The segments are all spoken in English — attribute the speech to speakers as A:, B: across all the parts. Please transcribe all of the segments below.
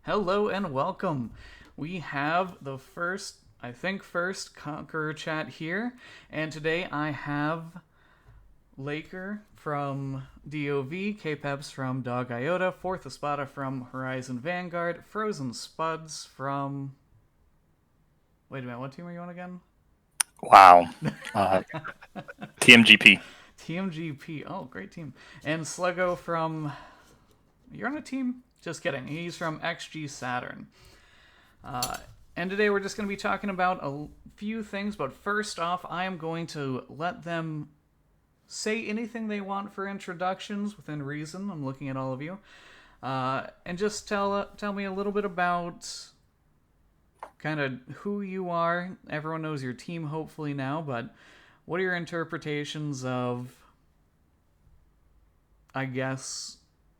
A: Hello and welcome. We have the first Conqueror chat here, and today I have Laker from DOV, K-Peps from Dog Iota, Fourth Espada from Horizon Vanguard, Frozen Spuds from... Wait a minute, what team are you on again?
B: Wow. Uh, TMGP.
A: TMGP. Oh, great team. And Sluggo from... You're on a team? Just kidding. He's from XG Saturn. And today we're just going to be talking about a few things, but first off, I am going to let them say anything they want for introductions within reason. I'm looking at all of you. And just tell me a little bit about kind of who you are. Everyone knows your team hopefully now, but what are your interpretations of, I guess,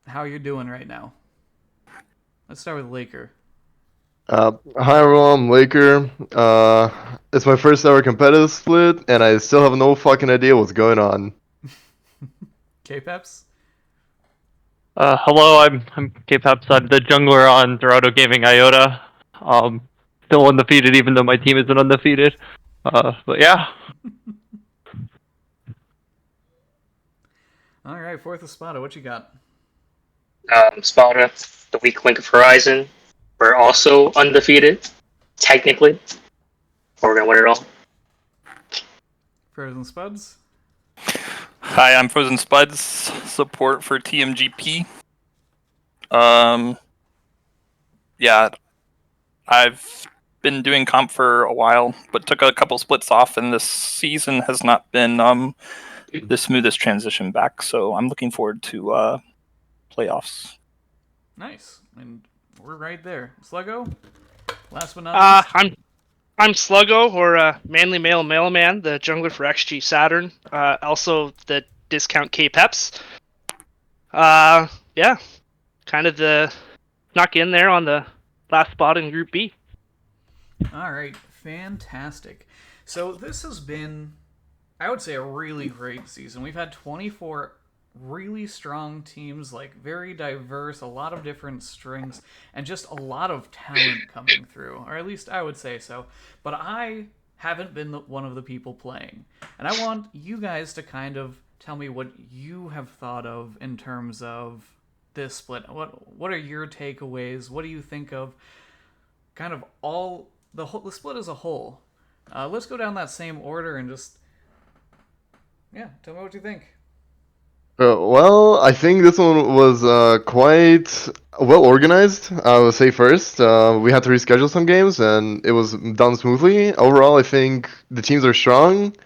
A: how you're doing right now? Let's start with Laker.
C: Hi everyone, I'm Laker. It's my first ever competitive split, and I still have no fucking idea what's going on.
A: K-Peps?
D: Hello, I'm K-Peps. I'm the jungler on Dorado Gaming Iota. Um, Still undefeated, even though my team isn't undefeated. But yeah,
A: All right, Fourth Espada, what you got?
E: Sparta, the weak link of Horizon. We're also undefeated, technically. We're gonna win it all.
A: Frozen Spuds?
B: Hi, I'm Frozen Spuds, support for TMGP. Yeah, I've been doing comp for a while, but took a couple splits off, and this season has not been the smoothest transition back. So I'm looking forward to playoffs.
A: Nice. And we're right there. Sluggo? Last but not
F: Uh,
A: least?
F: I'm I'm Sluggo, or Manly Male Mailman, the jungler for XG Saturn. Also the discount K-Peps. Yeah, kind of the snuck in there on the last spot in Group B.
A: All right, fantastic. So this has been, I would say, a really great season. We've had 24 really strong teams, like very diverse, a lot of different strengths, and just a lot of talent coming through, or at least I would say so. But I haven't been one of the people playing, and I want you guys to kind of tell me what you have thought of in terms of this split. What are your takeaways? What do you think of kind of all the split as a whole? Let's go down that same order and just tell me what you think.
C: Well, I think this one was quite well organized. I would say first. We had to reschedule some games, and it was done smoothly. Overall, I think the teams are strong.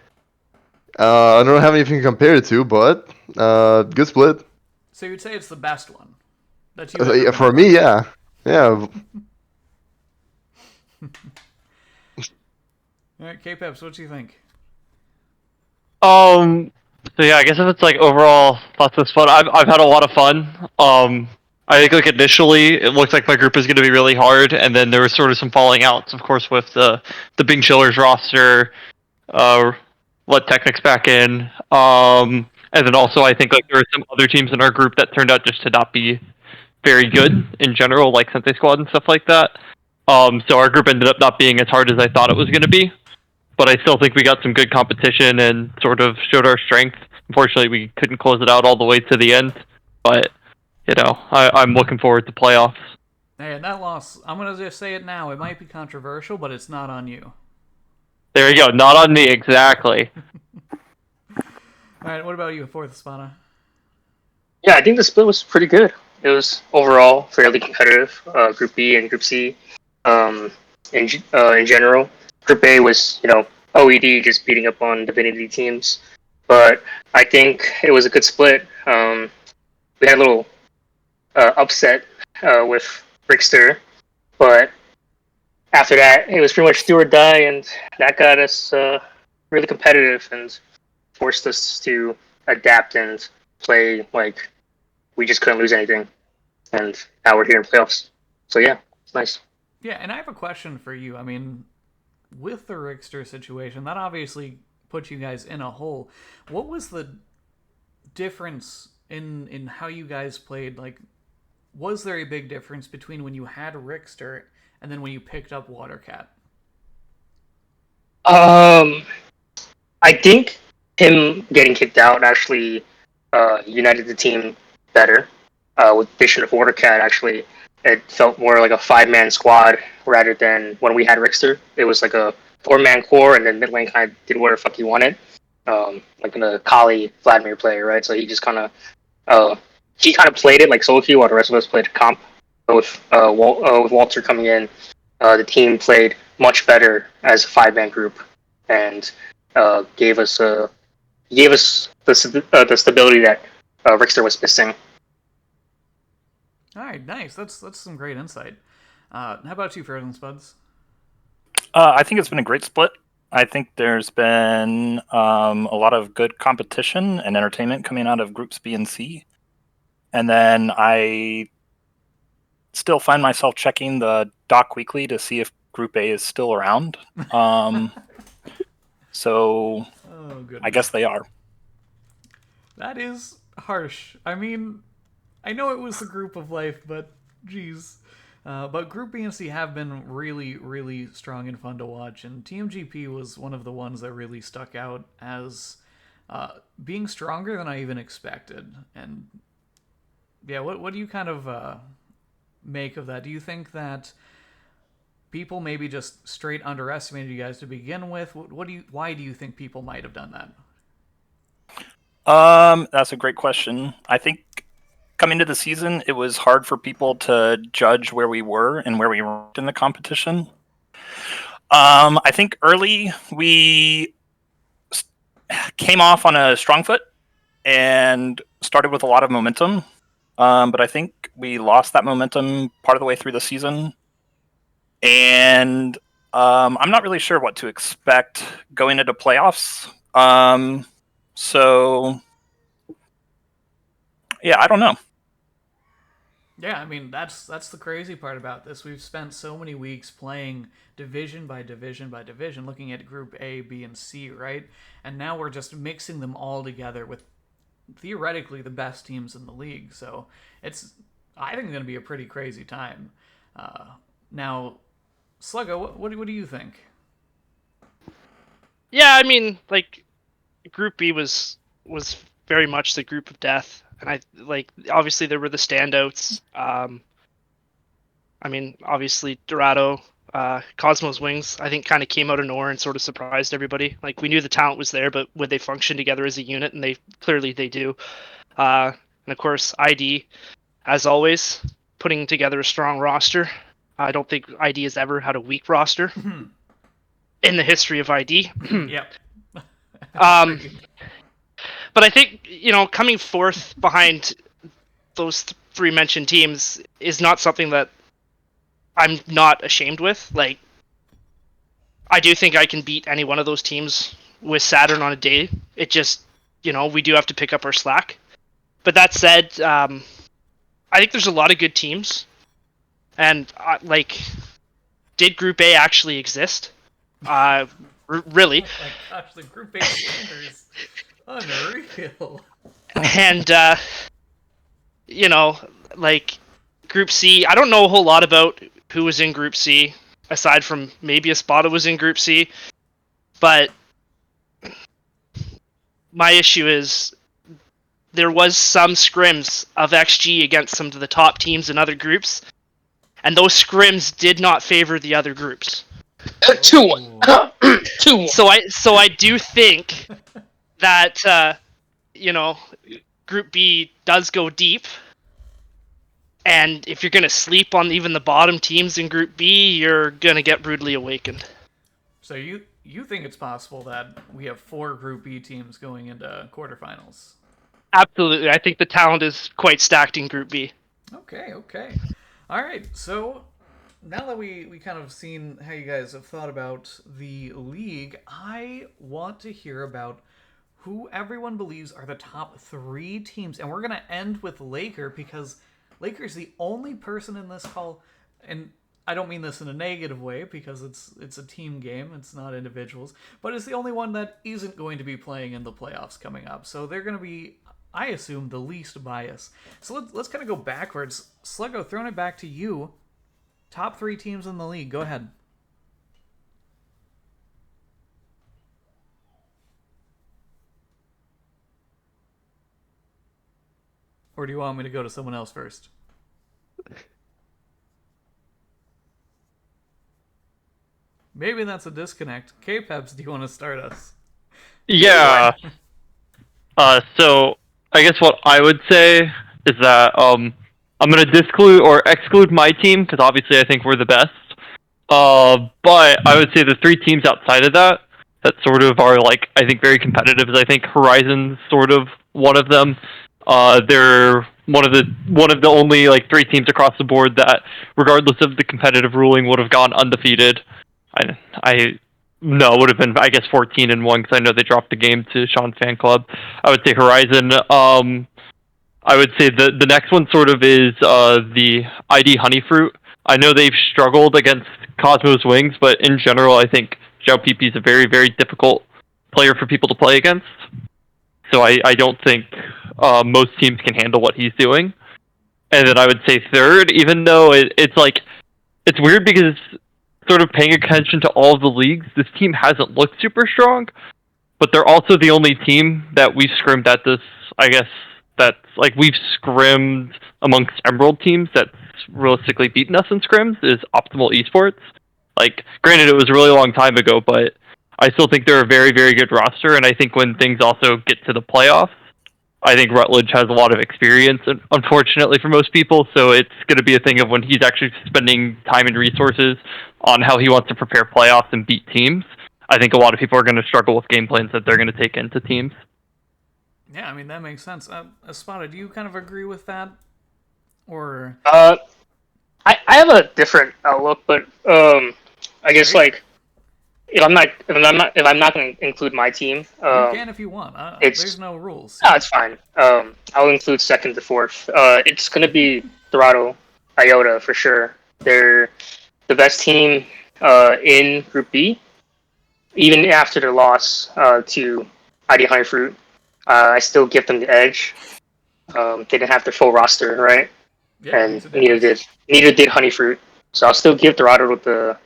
C: I don't have anything to compare it to, but good split.
A: So you'd say it's the best one that you've ever
C: Yeah,
A: been a
C: for
A: part
C: me,
A: of.
C: yeah, yeah.
A: All right, K-Peps, what do you think?
D: um, so yeah, I guess if it's like overall lots of fun, I've had a lot of fun. I think like initially it looked like my group was going to be really hard, and then there was sort of some falling outs, of course, with the Bing Chillers roster. Uh, let Technics back in. And then also I think like there were some other teams in our group that turned out just to not be very good in general, like Sensei Squad and stuff like that. So our group ended up not being as hard as I thought it was going to be, but I still think we got some good competition and sort of showed our strength. Unfortunately, we couldn't close it out all the way to the end, but I'm looking forward to playoffs.
A: Hey, and that loss, I'm going to just say it now. It might be controversial, but it's not on you.
D: There you go. Not on me exactly.
A: All right, what about you, Fourth Espada?
E: Yeah, I think the split was pretty good. It was overall fairly competitive. Group B and Group C, um, in general. Group A was OED just beating up on Divinity teams, but I think it was a good split. We had a little upset with Rickster, but after that, it was pretty much do or die, and that got us really competitive and forced us to adapt and play like we just couldn't lose anything. And now we're here in playoffs. So yeah, it's nice.
A: Yeah, and I have a question for you. I mean, with the Rickster situation, that obviously put you guys in a hole. What was the difference in how you guys played? Like, was there a big difference between when you had Rickster and then when you picked up Watercat?
E: I think him getting kicked out actually united the team better. With Bishop of Watercat, actually, it felt more like a 5-man squad rather than when we had Rickster. It was like a 4-man core, and then mid lane kind of did whatever the fuck he wanted. Like in the Kali Vladimir player, right? So he just kind of played it like solo queue, while the rest of us played comp. But with Walter coming in, the team played much better as a 5-man group, and gave us the stability that Rickster was missing.
A: All right, nice. That's some great insight. How about you, Frozen Spuds?
B: I think it's been a great split. I think there's been a lot of good competition and entertainment coming out of groups B and C. And then I still find myself checking the doc weekly to see if Group A is still around. So
A: Oh, goodness.
B: I guess they are.
A: That is harsh. I mean, I know it was the group of life, but geez. But Group B and C have been really, really strong and fun to watch, and TMGP was one of the ones that really stuck out as being stronger than I even expected. And yeah, what do you kind of make of that? Do you think that people maybe just straight underestimated you guys to begin with? Why do you think people might have done that?
B: That's a great question. I think coming into the season, it was hard for people to judge where we were and where we ranked in the competition. I think early we came off on a strong foot and started with a lot of momentum. But I think we lost that momentum part of the way through the season. And I'm not really sure what to expect going into playoffs. So, yeah, I don't know.
A: Yeah, I mean that's the crazy part about this. We've spent so many weeks playing division by division by division, looking at Group A, B, and C, right? And now we're just mixing them all together with theoretically the best teams in the league. So it's I think going to be a pretty crazy time. Now, Sluggo, what do you think?
F: Yeah, I mean, like Group B was very much the group of death, and I like obviously there were the standouts. I mean, obviously Dorado, Cosmos Wings, I think kind of came out of nowhere and sort of surprised everybody. Like we knew the talent was there, but would they function together as a unit? And they clearly they do. And of course ID, as always, putting together a strong roster. I don't think ID has ever had a weak roster in the history of ID.
A: Yep.
F: But I think coming fourth behind those three mentioned teams is not something that I'm not ashamed with. Like, I do think I can beat any one of those teams with Saturn on a day. It just, we do have to pick up our slack. But that said, I think there's a lot of good teams. And, did Group A actually exist? Really?
A: Oh my gosh, the Group A standards. Unreal.
F: And, Group C, I don't know a whole lot about who was in Group C, aside from maybe Espada was in Group C. But my issue is there was some scrims of XG against some of the top teams in other groups, and those scrims did not favor the other groups.
E: 2-1. 2-1.
F: So I do think that Group B does go deep, and if you're gonna sleep on even the bottom teams in Group B, you're gonna get brutally awakened.
A: So you think it's possible that we have 4 Group B teams going into quarterfinals?
F: Absolutely, I think the talent is quite stacked in Group B.
A: Okay. All right, so now that we kind of seen how you guys have thought about the league, I want to hear about who everyone believes are the top 3 teams. And we're going to end with Laker because Laker's the only person in this call, and I don't mean this in a negative way because it's a team game, it's not individuals, but it's the only one that isn't going to be playing in the playoffs coming up. So they're going to be I assume, the least bias. So let's kind of go backwards. Sluggo, throwing it back to you. Top 3 teams in the league. Go ahead. Or do you want me to go to someone else first? Maybe that's a disconnect. K-Peps, do you want to start us?
D: Yeah. So I guess what I would say is that I'm gonna exclude my team because obviously I think we're the best. But I would say the 3 teams outside of that sort of are like I think very competitive. I think Horizon's sort of one of them. They're one of the only like 3 teams across the board that, regardless of the competitive ruling, would have gone undefeated. I no, it would have been I guess 14-1 because I know they dropped the game to Sean's fan club. I would say Horizon. I would say the next one sort of is the ID Honeyfruit. I know they've struggled against Cosmos Wings, but in general, I think Zhao PP is a very, very difficult player for people to play against. So I don't think most teams can handle what he's doing. And then I would say third, even though it's like, it's weird because sort of paying attention to all of the leagues, this team hasn't looked super strong, but they're also the only team that we've scrimmed at this, I guess, that's like we've scrimmed amongst Emerald teams that's realistically beaten us in scrims is Optimal Esports. Like, granted, it was a really long time ago, but I still think they're a very, very good roster, and I think when things also get to the playoffs, I think Rutledge has a lot of experience, unfortunately for most people, so it's going to be a thing of when he's actually spending time and resources on how he wants to prepare playoffs and beat teams. I think a lot of people are going to struggle with game plans that they're going to take into teams.
A: Yeah, I mean, that makes sense. Espada, do you kind of agree with that? Or...
E: I have a different outlook, but I guess like if I'm not going to include my team,
A: you can if you want. There's no rules.
E: No, it's fine. I'll include second to fourth. It's going to be Dorado, Iota for sure. They're the best team in Group B, even after their loss to ID Honeyfruit. I still give them the edge. They didn't have their full roster, right?
A: Yeah,
E: And neither did Honeyfruit. So I'll still give Dorado the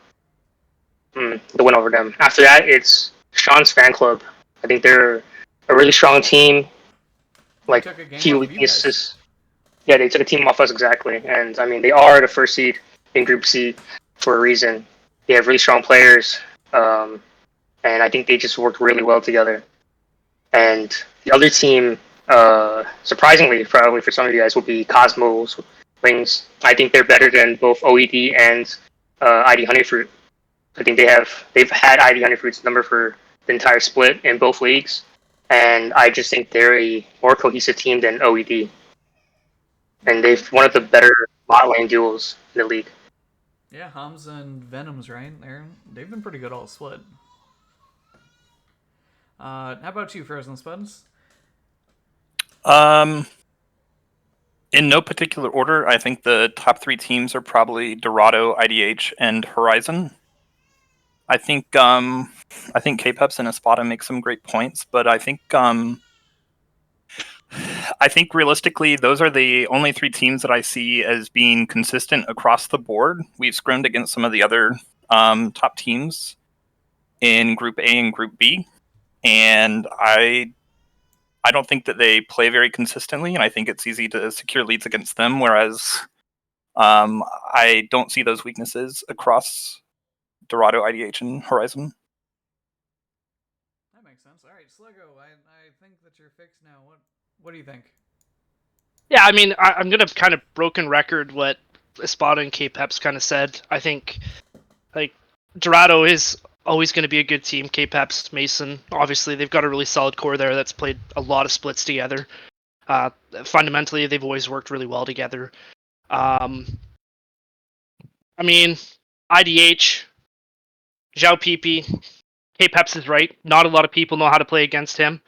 E: win over them. After that, it's Sean's fan club. I think they're a really strong team. Like
A: took a game
E: few
A: off of you guys.
E: weaknesses. Yeah, they took a team off us exactly, and I mean they are the first seed in Group C for a reason. They have really strong players, and I think they just worked really well together. And the other team, surprisingly, probably for some of you guys, will be Cosmos Wings. I think they're better than both OED and ID Honeyfruit. I think they've had ID Honeyfruit's number for the entire split in both leagues, and I just think they're a more cohesive team than OED. And they've one of the better bot lane duels in the league.
A: Yeah, Hums and Venoms, right? They've been pretty good all split. How about you, Frozen Spuds?
B: In no particular order, I think the top 3 teams are probably Dorado, IDH, and Horizon. I think K-Peps and Espada make some great points, but I think realistically those are the only 3 teams that I see as being consistent across the board. We've scrimmed against some of the other top teams in Group A and Group B, and I don't think that they play very consistently, and I think it's easy to secure leads against them, whereas I don't see those weaknesses across Dorado, IDH, and Horizon.
A: That makes sense. All right, Sluggo, I think that you're fixed now. What do you think?
F: Yeah, I mean, I'm gonna kind of broken record what Espada and K-Peps kind of said. I think, like, Dorado is always going to be a good team. K-Peps, Mason, obviously, they've got a really solid core there that's played a lot of splits together. Fundamentally, they've always worked really well together. I mean, IDH, Zhao PP, K-Peps is right. Not a lot of people know how to play against him.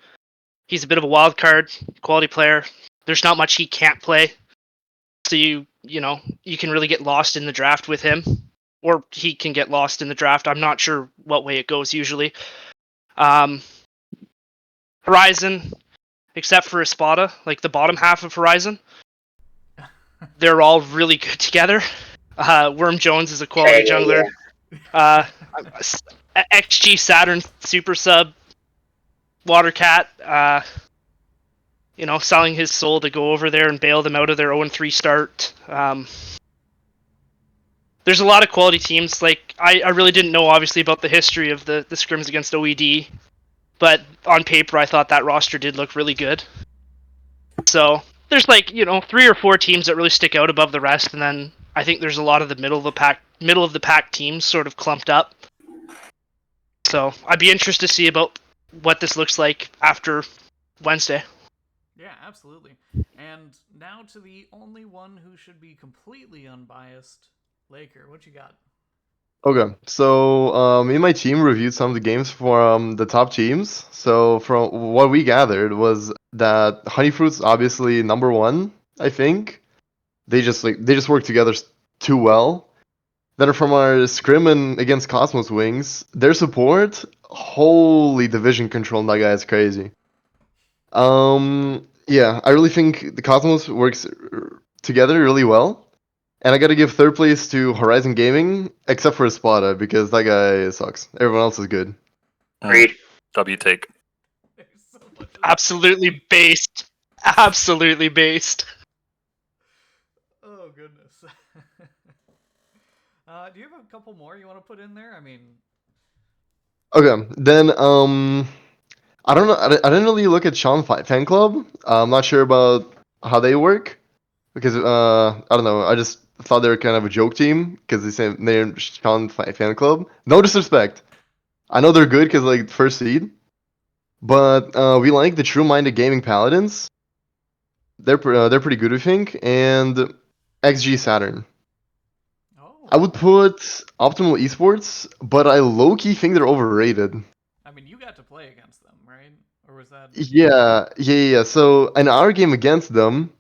F: He's a bit of a wild card, quality player. There's not much he can't play. So you can really get lost in the draft with him. Or he can get lost in the draft. I'm not sure what way it goes usually. Horizon, except for Espada, like the bottom half of Horizon. They're all really good together. Worm Jones is a quality jungler. XG Saturn Super Sub Watercat, selling his soul to go over there and bail them out of their 0-3 start. There's a lot of quality teams. Like I really didn't know obviously about the history of the scrims against OED, but on paper I thought that roster did look really good. So there's 3 or 4 teams that really stick out above the rest, and then I think there's a lot of the middle of the pack teams sort of clumped up. So I'd be interested to see about what this looks like after Wednesday.
A: Yeah, absolutely. And now to the only one who should be completely unbiased, Laker. What you got?
C: Okay, so me and my team reviewed some of the games from the top teams. So from what we gathered was that Honeyfruit's obviously number one. I think they just work together too well. Then from our scrim and against Cosmos Wings, their support, holy division control, that guy is crazy. Yeah, I really think the Cosmos works together really well. And I gotta give third place to Horizon Gaming, except for Espada, because that guy sucks. Everyone else is good.
E: Agreed.
B: W take.
A: There's so much of
F: Absolutely based. Absolutely based.
A: Oh goodness. Do you have a couple more you want to put in there? I mean,
C: Okay, then I don't know. I didn't really look at Sean Fan Club. I'm not sure about how they work because I don't know. I just thought they were kind of a joke team because they say they're Sean Fan Club. No disrespect. I know they're good because like first seed, but we like the True Minded Gaming Paladins. They're pretty good, we think, and XG Saturn.
A: oh,
C: I would put Optimal Esports, but I low key think they're overrated.
A: I mean, you got to play against them, right? Or was that?
C: Yeah. So in our game against them,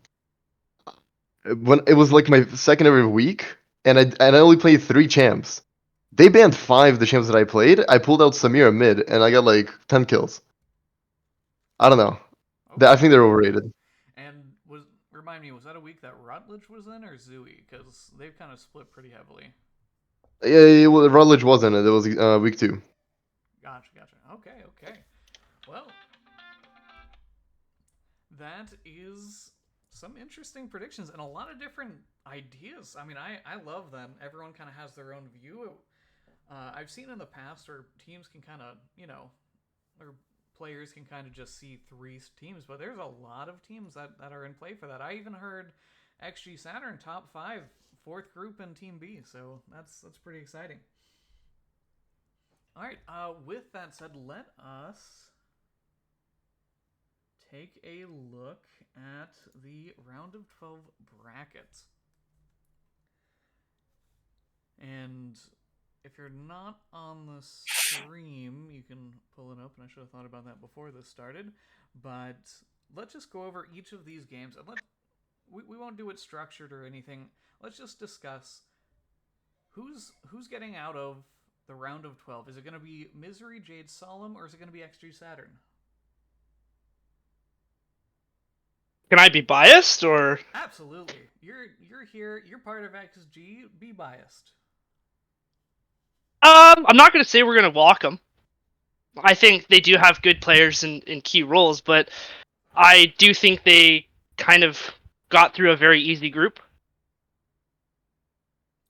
C: when it was like my second every week, and I only played 3 champs. They banned 5 of the champs that I played. I pulled out Samira mid, and I got like 10 kills. I don't know. I think they're overrated.
A: And remind me, was that a week that Rutledge was in or Zooey? Because they've kind of split pretty heavily.
C: Yeah, well, Rutledge wasn't it. It was week 2.
A: Gotcha. Okay. Well, that is some interesting predictions and a lot of different ideas. I mean, I love that everyone kind of has their own view. I've seen in the past where teams can kind of, or players can kind of just see 3 teams, but there's a lot of teams that are in play for that. I even heard XG Saturn top 5, 4th group in Team B, so that's pretty exciting. All right, with that said, let us take a look at the round of 12 brackets. And if you're not on the stream, you can pull it up, and I should have thought about that before this started. But let's just go over each of these games, and we won't do it structured or anything. Let's just discuss who's getting out of the round of 12. Is it going to be Misery, Jade Solemn, or is it going to be XG Saturn?
F: Can I be biased or?
A: Absolutely. You're here. You're part of XG. Be biased.
F: I'm not going to say we're going to walk them. I think they do have good players in key roles, but I do think they kind of got through a very easy group.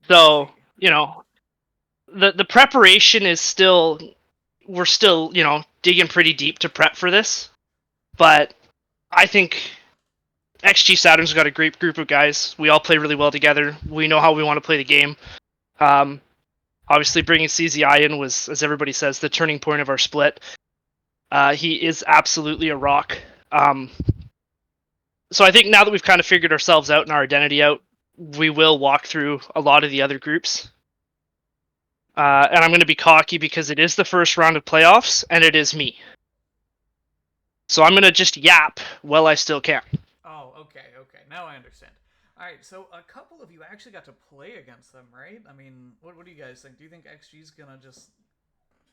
F: So, the preparation is still, we're still, digging pretty deep to prep for this. But I think XG Saturn's got a great group of guys. We all play really well together. We know how we want to play the game. Obviously, bringing CZI in was, as everybody says, the turning point of our split. He is absolutely a rock. So I think now that we've kind of figured ourselves out and our identity out, we will walk through a lot of the other groups. And I'm going to be cocky because it is the first round of playoffs, and it is me. So I'm going to just yap while I still can.
A: Oh, okay. Now I understand. All right, so a couple of you actually got to play against them, right? I mean, what do you guys think? Do you think XG's gonna just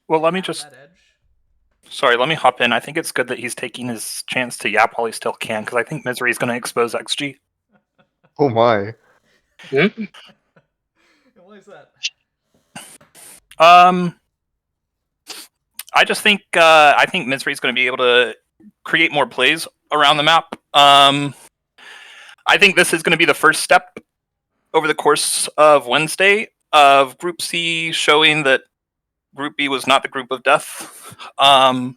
B: Well, let me
A: have
B: just
A: that edge?
B: Sorry, let me hop in. I think it's good that he's taking his chance to yap while he still can, because I think Misery is going to expose XG.
C: Oh my.
E: Hmm?
A: Why is that?
B: I just think Misery is going to be able to create more plays around the map. I think this is going to be the first step over the course of Wednesday of Group C showing that Group B was not the group of death. And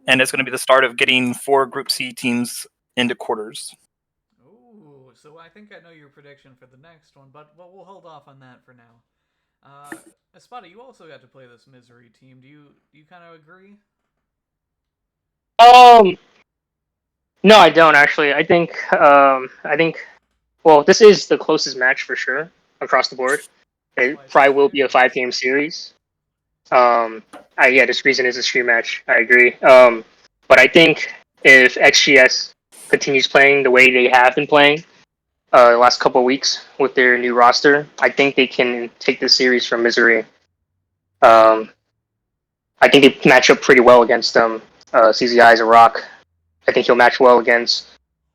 B: it's going to be the start of getting 4 Group C teams into quarters.
A: Ooh, so I think I know your prediction for the next one, but we'll hold off on that for now. Espada, you also got to play this Misery team. Do you kind of agree?
E: No, I don't actually. Well, this is the closest match for sure across the board. It probably will be a 5-game series. This reason is a stream match. I agree. But I think if XGS continues playing the way they have been playing the last couple of weeks with their new roster, I think they can take this series from Misery. I think they match up pretty well against them. CZI is a rock. I think he'll match well against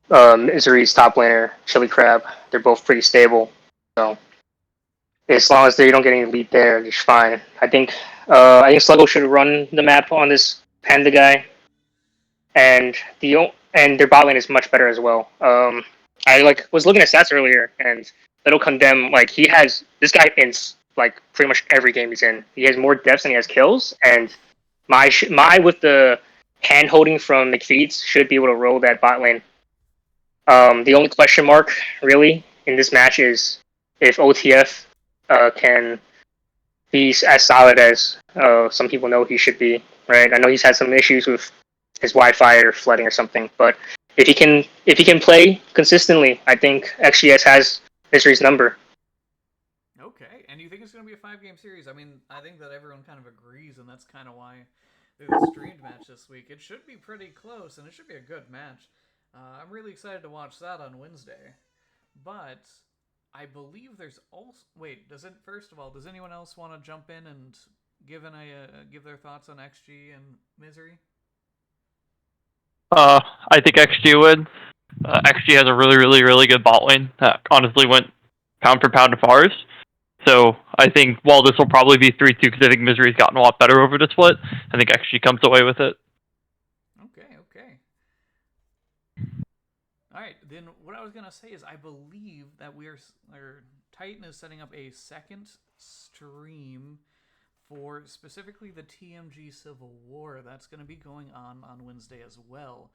E: Misery's top laner, Chili Crab. They're both pretty stable. So as long as they don't get any lead there, it's fine. I think Sluggo should run the map on this Panda guy, and their bot lane is much better as well. I was looking at stats earlier, and Little Condemn he has this guy in pretty much every game he's in. He has more deaths than he has kills, and my with the hand holding from McFeeds should be able to roll that bot lane. The only question mark really in this match is if OTF can be as solid as some people know he should be. Right? I know he's had some issues with his Wi-Fi or flooding or something, but if he can play consistently, I think XGS has Misery's number.
A: Okay, and you think it's going to be a 5-game series? I mean, I think that everyone kind of agrees, and that's kind of why there's a streamed match this week. It should be pretty close, and it should be a good match. I'm really excited to watch that on Wednesday. But I believe there's also... Wait, first of all, does anyone else want to jump in and give their thoughts on XG and Misery?
D: I think XG wins. XG has a really, really, really good bot lane that honestly went pound for pound of ours. So I think while this will probably be 3-2 because I think Misery's gotten a lot better over the split, I think XG comes away with it.
A: Okay. All right, then what I was going to say is I believe that Titan is setting up a second stream for specifically the TMG Civil War. That's going to be going on Wednesday as well.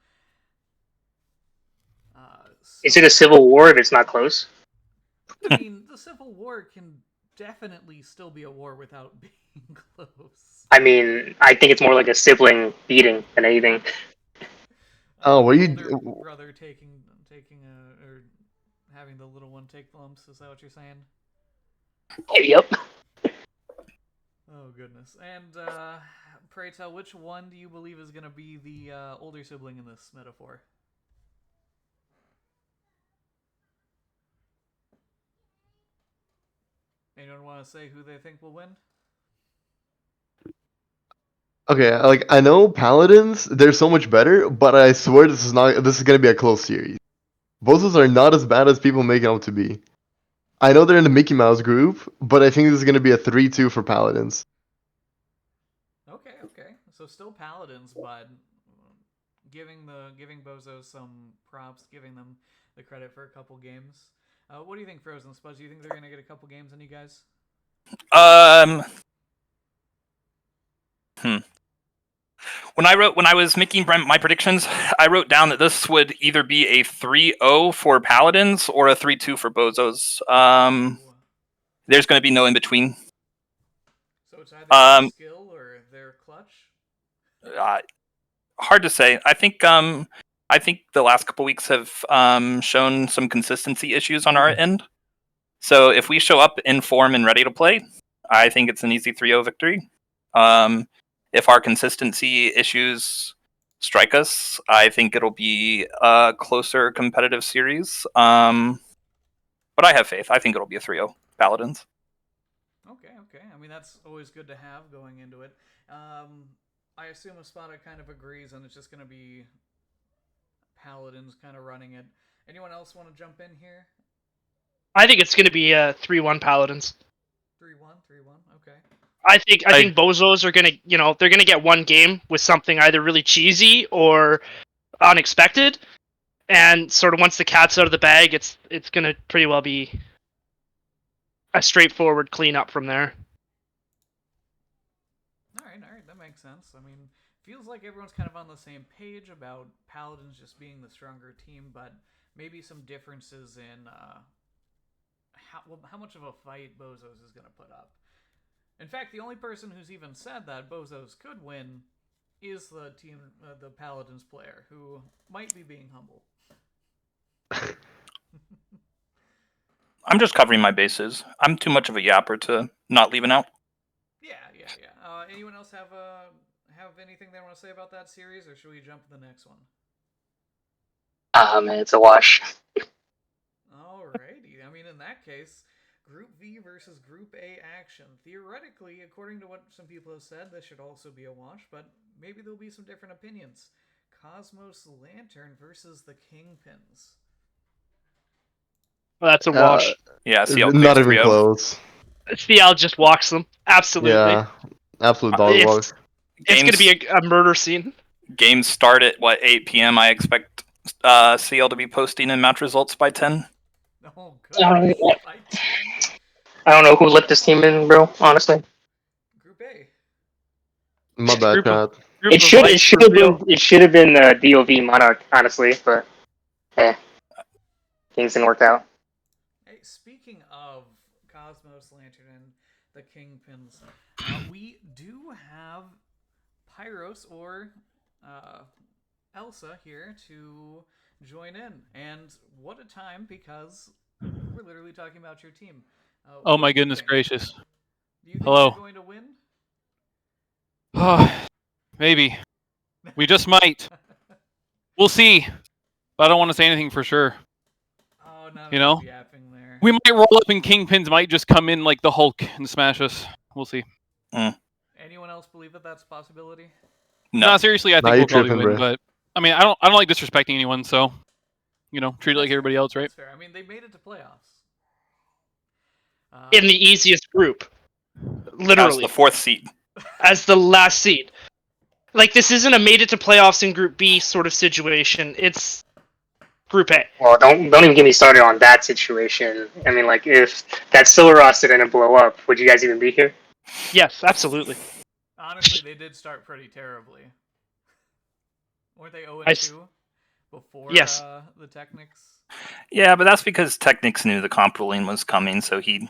E: Is it a civil war if it's not close?
A: I mean, the Civil War can definitely still be a war without being close.
E: I mean, I think it's more like a sibling beating than anything.
C: Oh, what you?
A: Older brother taking or having the little one take lumps. Is that what you're saying?
E: Yep.
A: Oh goodness! And pray tell, which one do you believe is going to be the older sibling in this metaphor? Anyone want to say who they think will win?
C: Okay, I know Paladins, they're so much better, but I swear this is gonna be a close series. Bozos are not as bad as people make it out to be. I know they're in the Mickey Mouse group, but I think this is gonna be a 3-2 for Paladins.
A: Okay. So still Paladins, but giving Bozos some props, giving them the credit for a couple games. What do you think, Frozen Spuzz? Do you think they're gonna get a couple games on you guys?
B: When I was making my predictions, I wrote down that this would either be a 3-0 for Paladins or a 3-2 for Bozos. There's going to be no in between.
A: So it's either their skill or their clutch.
B: Hard to say. I think the last couple weeks have shown some consistency issues on our end. So if we show up in form and ready to play, I think it's an easy 3-0 victory. If our consistency issues strike us, I think it'll be a closer competitive series. But I have faith. I think it'll be a 3-0 Paladins.
A: Okay. I mean, that's always good to have going into it. I assume Espada kind of agrees, and it's just going to be Paladins kind of running it. Anyone else want to jump in here?
F: I think it's going to be 3-1 Paladins.
A: 3-1, 3-1. Okay.
F: I think Bozos are going to, they're going to get one game with something either really cheesy or unexpected, and sort of once the cat's out of the bag, it's going to pretty well be a straightforward cleanup from there.
A: All right, that makes sense. I mean, feels like everyone's kind of on the same page about Paladins just being the stronger team, but maybe some differences in how much of a fight Bozos is going to put up. In fact, the only person who's even said that Bozos could win is the team, the Paladins player, who might be being humble.
B: I'm just covering my bases. I'm too much of a yapper to not leave an out.
A: Yeah. Anyone else have anything they want to say about that series, or should we jump to the next one?
E: Man, it's a wash.
A: Alrighty. I mean, in that case, Group V versus Group A action. Theoretically, according to what some people have said, this should also be a wash, but maybe there'll be some different opinions. Cosmos Lantern versus the Kingpins.
F: Well, that's a wash.
B: Yeah, CL
C: Not
B: clears
C: even
B: 3-0.
C: close.
F: CL just walks them. Absolutely.
C: Yeah, absolute dog walk.
F: It's going to be a murder scene.
B: Games start at 8 p.m. I expect CL to be posting in match results by 10.
A: Oh,
E: I
A: good.
E: don't know who let this team in, bro. Honestly,
A: Group A.
C: My bad, chat.
E: it should have been DOV Monarch, honestly, but things didn't work out.
A: Hey, speaking of Cosmos Lantern and the Kingpins, we do have Pyros or Elsa here to join in, and what a time, because we're literally talking about your team.
G: Oh my goodness gracious.
A: Do you think
G: Hello.
A: you're going to win?
G: Maybe. We just might. We'll see. But I don't want to say anything for sure.
A: Oh, no,
G: You know?
A: yapping there.
G: We might roll up and Kingpins might just come in like the Hulk and smash us. We'll see.
A: Anyone else believe that that's a possibility?
G: No, seriously, I think
C: you're
G: we'll probably
C: tripping,
G: win.
C: bro.
G: But I mean, I don't like disrespecting anyone, so treat it like everybody else, right?
A: That's fair. I mean, they made it to playoffs.
F: In the easiest group.
B: That
F: Literally.
B: was the 4th seed.
F: As the last seed. Like, this isn't a made it to playoffs in Group B sort of situation. It's Group A.
E: Well, don't even get me started on that situation. I mean, like, if that Silver roster didn't blow up, would you guys even be here?
F: Yes, absolutely.
A: Honestly, they did start pretty terribly. Weren't they 0-2 before
F: Yes.
A: The Technics?
B: Yeah, but that's because Technics knew the comp ruling was coming, so he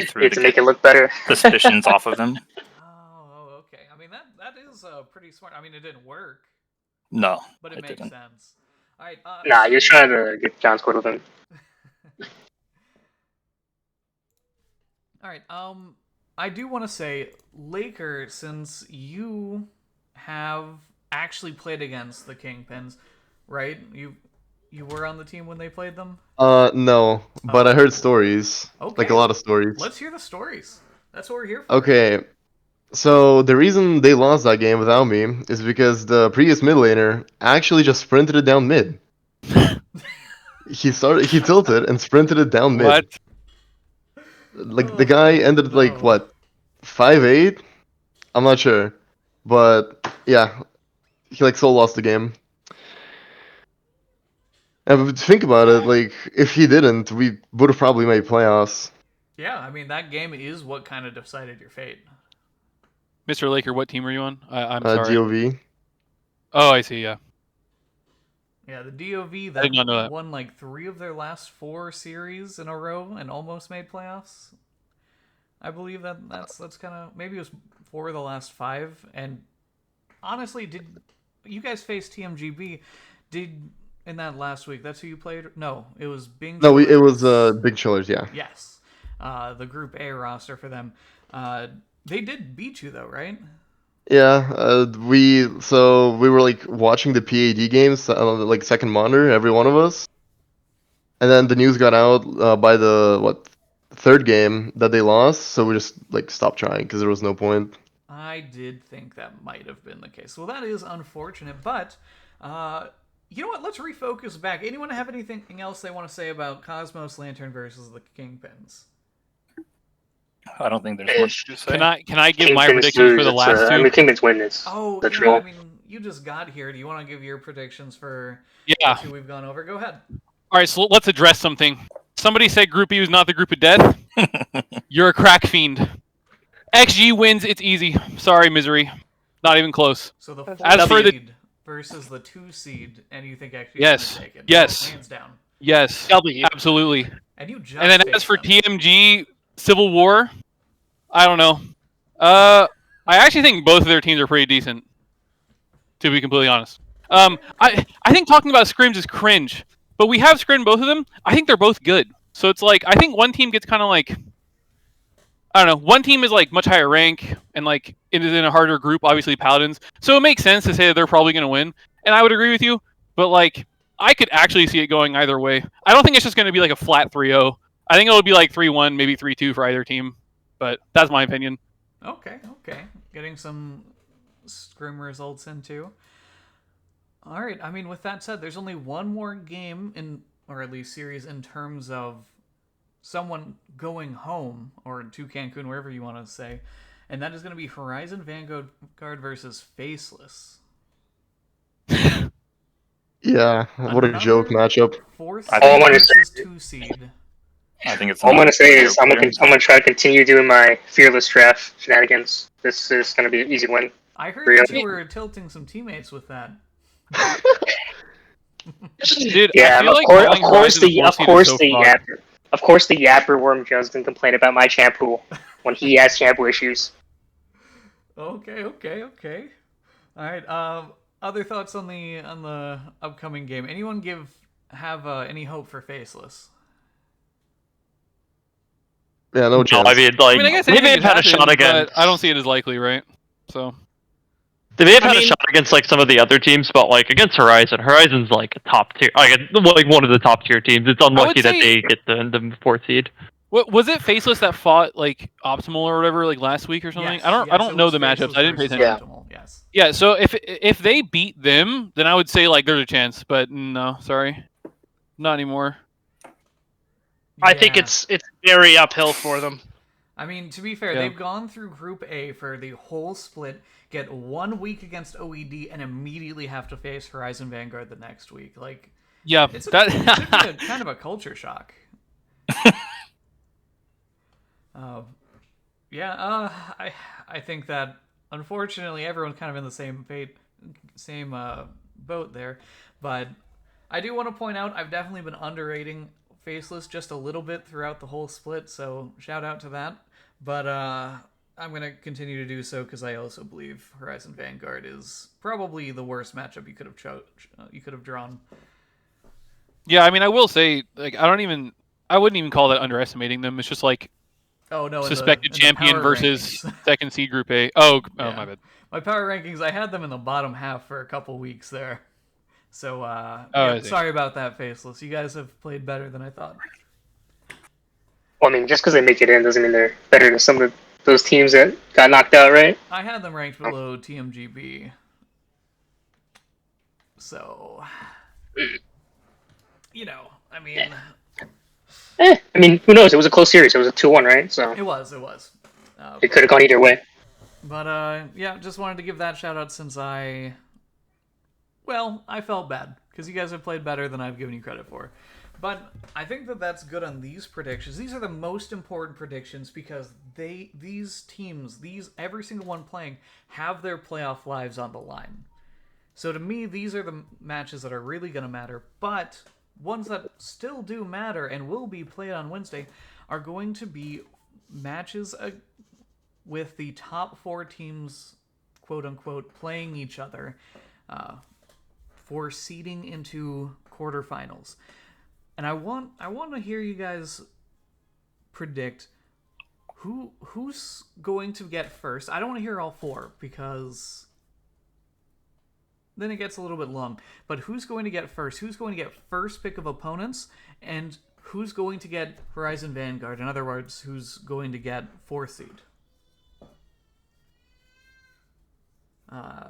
B: threw
E: To make it look better.
B: suspicions off of him.
A: Oh, okay. I mean, that is pretty smart. I mean, it didn't work,
B: No,
A: but it
B: it
A: makes
B: didn't.
A: sense. All right.
E: Nah, you're trying to get John squared with him.
A: All right. I do want to say, Laker, since you have actually played against the Kingpins, right? You were on the team when they played them?
C: No, but I heard stories.
A: Okay.
C: Like a lot of stories.
A: Let's hear the stories. That's what we're here for.
C: Okay, so the reason they lost that game without me is because the previous mid laner actually just sprinted it down mid. He tilted and sprinted it down mid.
G: What?
C: Like the guy ended like what, 5'8"? I'm not sure, but yeah, he like so lost the game. And think about it, like if he didn't, we would have probably made playoffs.
A: Yeah, I mean, that game is what kind of decided your fate.
G: Mr. Laker, what team are you on? I'm sorry.
C: DOV.
G: Oh, I see, yeah.
A: Yeah, the DOV
G: I did not know
A: that
G: that.
A: won like 3 of their last 4 series in a row and almost made playoffs. I believe that's kind of, maybe it was 4 of the last 5. And honestly, did you guys face TMGB? In that last week, that's who you played? No, it was Bing.
C: No, it was
A: Chillers.
C: Big Chillers, yeah.
A: Yes, the Group A roster for them. They did beat you though, right?
C: Yeah, we were like watching the PAD games on like second monitor, every one of us, and then the news got out by the third game that they lost, so we just like stopped trying because there was no point.
A: I did think that might have been the case. Well, that is unfortunate, but you know what? Let's refocus back. Anyone have anything else they want to say about Cosmos Lantern versus the Kingpins?
B: I don't think there's much to say.
G: Can I give my
E: Kingpins
G: predictions for
E: lose,
G: the last two?
E: I mean, Kingpins win. It's
A: Oh,
E: the
A: yeah,
E: troll.
A: I mean, you just got here. Do you want to give your predictions for
G: Yeah.
A: the two we've gone over? Go ahead.
G: All right, so let's address something. Somebody said Group E was not the group of death. You're a crack fiend. XG wins. It's easy. Sorry, Misery. Not even close.
A: So the
G: As
A: 4
G: for the-
A: seed versus the 2 seed, and you think actually
G: Yes.
A: gonna take it?
G: Yes.
A: Hands down.
G: Yes,
F: W.
G: absolutely.
A: And you just
G: And then as
A: faced
G: for
A: them.
G: TMG Civil War, I don't know. I actually think both of their teams are pretty decent, to be completely honest. I think talking about scrims is cringe, but we have scrimmed both of them. I think they're both good. So it's like I think one team gets kind of like, I don't know. One team is like much higher rank and like it is in a harder group, obviously Paladins. So it makes sense to say that they're probably going to win. And I would agree with you, but like I could actually see it going either way. I don't think it's just going to be like a flat 3-0. I think it'll be like 3-1, maybe 3-2 for either team. But that's my opinion.
A: Okay. Getting some scrim results in too. All right. I mean, with that said, there's only one more game in, or at least series in terms of someone going home or to Cancun, wherever you want to say, and that is going to be Horizon Vanguard versus Faceless.
C: Yeah, what a joke matchup.
A: 4th
B: I
A: seed
B: think-
A: versus 2 seed.
B: I think it's.
E: All I'm
B: not
E: gonna say is I'm
B: clear.
E: gonna try to continue doing my fearless draft shenanigans. This is gonna be an easy win.
A: I heard
E: Really?
A: that you were tilting some teammates with that.
G: Dude,
E: Yeah,
G: I feel
E: of
G: like
E: course,
G: calling
E: of course,
G: Horizon
E: the
G: a 4
E: of
G: seed is
E: course
G: so
E: the
G: fucked.
E: yapper, of course the yapper Worm Jones can complain about my shampoo when he has shampoo issues.
A: Okay. All right. Other thoughts on the upcoming game? Anyone have any hope for Faceless?
C: Yeah, no chance.
D: I mean, like,
G: I mean, I guess
D: they
G: anything
D: may
G: could
D: have had a
G: happen,
D: shot against.
G: but I don't see it as likely, right? So
D: They may have
F: I
D: had a
F: mean-
D: shot against like some of the other teams, but like against Horizon, Horizon's like a top tier, like one of the top tier teams. It's unlucky that
G: say-
D: they get the 4th seed.
G: what was it? Faceless that fought like Optimal or whatever, like last week or something.
A: Yes,
G: I
A: yes,
G: don't
A: it
G: know
A: was
G: the matchups.
A: Faceless
G: I didn't pay
A: versus
G: attention.
E: Yeah.
A: Optimal, yes.
G: Yeah, so if they beat them, then I would say like there's a chance, but no, sorry, not anymore.
F: I think
A: Yeah.
F: it's very uphill for them.
A: I mean, to be fair,
G: Yeah.
A: they've gone through Group A for the whole split, get 1 week against OED, and immediately have to face Horizon Vanguard the next week. Like,
G: Yeah,
A: it's
G: that
A: it should be kind of a culture shock. I think that unfortunately everyone's kind of in the same boat there, but I do want to point out I've definitely been underrating Faceless just a little bit throughout the whole split, so shout out to that. But I'm gonna continue to do so because I also believe Horizon Vanguard is probably the worst matchup you could have drawn.
G: yeah. I mean, I will say like I wouldn't even call that underestimating them. It's just like
A: Oh no!
G: suspected
A: in the
G: champion
A: power
G: versus
A: rankings.
G: second seed Group A. Oh,
A: Yeah.
G: my bad.
A: My power rankings, I had them in the bottom half for a couple weeks there. So,
G: I
A: yeah,
G: see.
A: sorry about that, Faceless. You guys have played better than I thought.
E: Well, I mean, just because they make it in doesn't mean they're better than some of those teams that got knocked out, right?
A: I had them ranked below TMGB. So, I mean,
E: I mean, who knows? It was a close series. It was a 2-1, right? So
A: it was.
E: it could have gone either way.
A: But, yeah, just wanted to give that shout out since I felt bad because you guys have played better than I've given you credit for. But I think that that's good on these predictions. These are the most important predictions because these teams, every single one playing, have their playoff lives on the line. So to me, these are the matches that are really going to matter. But ones that still do matter and will be played on Wednesday are going to be matches with the top 4 teams, quote unquote, playing each other for seeding into quarterfinals. And I want to hear you guys predict who's going to get first. I don't want to hear all 4 because then it gets a little bit long. But who's going to get first? Who's going to get first pick of opponents? And who's going to get Horizon Vanguard? In other words, who's going to get 4th seed?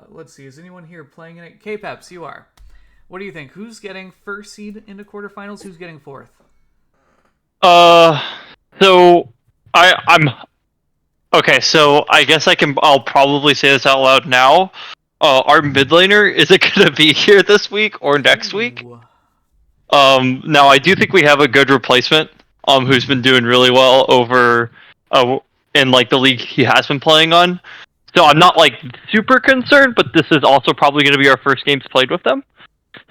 A: Let's see. Is anyone here playing in it? K-Peps, you are. What do you think? Who's getting first seed into quarterfinals? Who's getting fourth?
D: So I'm okay. So I guess I'll probably say this out loud now. Our mid laner, is it gonna be here this week or next week?
A: Ooh.
D: Now I do think we have a good replacement. Who's been doing really well over, in like the league he has been playing on. So I'm not like super concerned, but this is also probably going to be our first games played with them.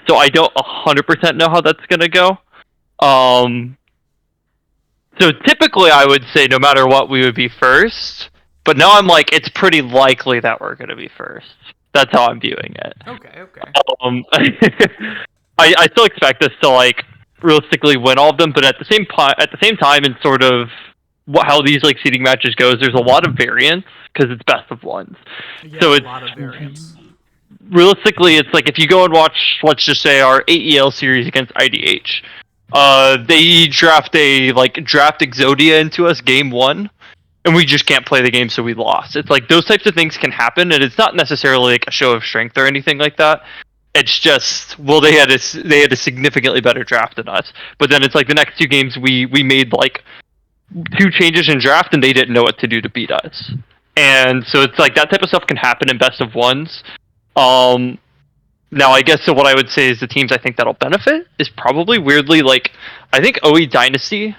D: So I don't 100% know how that's going to go. So typically I would say no matter what we would be first, but now I'm like it's pretty likely that we're going to be first. That's how I'm viewing it.
A: Okay.
D: I still expect us to like realistically win all of them, but at the same time, in sort of how these like seeding matches goes, there's a lot of variance because it's best of ones.
A: Yeah,
D: So
A: a
D: it's
A: lot of variance.
D: realistically, it's like if you go and watch, let's just say our AEL series against IDH, they draft Exodia into us game one, and we just can't play the game, so we lost. It's like those types of things can happen, and it's not necessarily like a show of strength or anything like that. It's just they had a significantly better draft than us, but then it's like the next two games we made like two changes in draft, and they didn't know what to do to beat us. And so it's like that type of stuff can happen in best of ones. Now I guess so what I would say is the teams I think that'll benefit is probably weirdly like I think OE Dynasty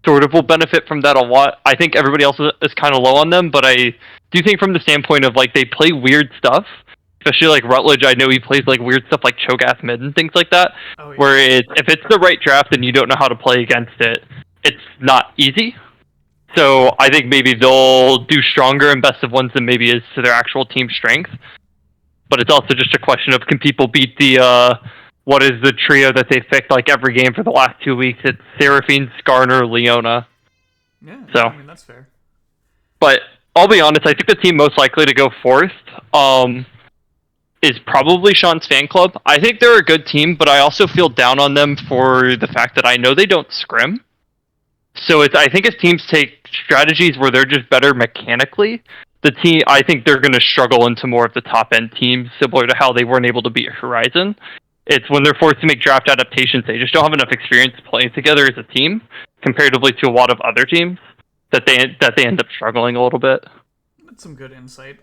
D: sort of will benefit from that a lot. I think everybody else is kind of low on them, but I do think from the standpoint of like they play weird stuff, especially like Rutledge. I know he plays like weird stuff like Cho'Gath mid and things like that.
A: Oh, yeah.
D: Where if it's the right draft and you don't know how to play against it, it's not easy. So I think maybe they'll do stronger in best of ones than maybe is to their actual team strength. But it's also just a question of can people beat the what is the trio that they picked like every game for the last 2 weeks? It's Seraphine, Skarner, Leona.
A: Yeah,
D: So.
A: I mean that's fair.
D: But I'll be honest, I think the team most likely to go fourth is probably Sean's fan club. I think they're a good team, but I also feel down on them for the fact that I know they don't scrim. So I think if teams take strategies where they're just better mechanically, I think they're going to struggle into more of the top end teams, similar to how they weren't able to beat Horizon. It's when they're forced to make draft adaptations, they just don't have enough experience playing together as a team, comparatively to a lot of other teams, that they end up struggling a little bit.
A: That's some good insight.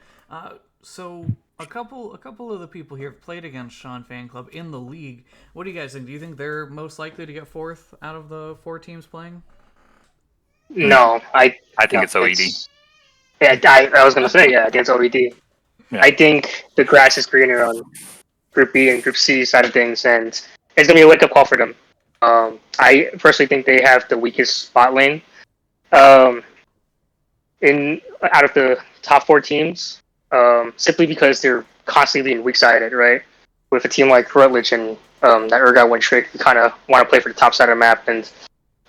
A: So a couple of the people here have played against Sean Fan Club in the league. What do you guys think? Do you think they're most likely to get fourth out of the 4 teams playing?
E: No,
B: I think it's OED.
E: Yeah, I was gonna say I think it's OED.
B: Yeah.
E: I think the grass is greener on Group B and Group C side of things, and it's gonna be a wake up call for them. I personally think they have the weakest spot lane. In out of the top 4 teams, simply because they're constantly being weak sided, right? With a team like Rutledge and that Urgot one trick, you kind of want to play for the top side of the map, and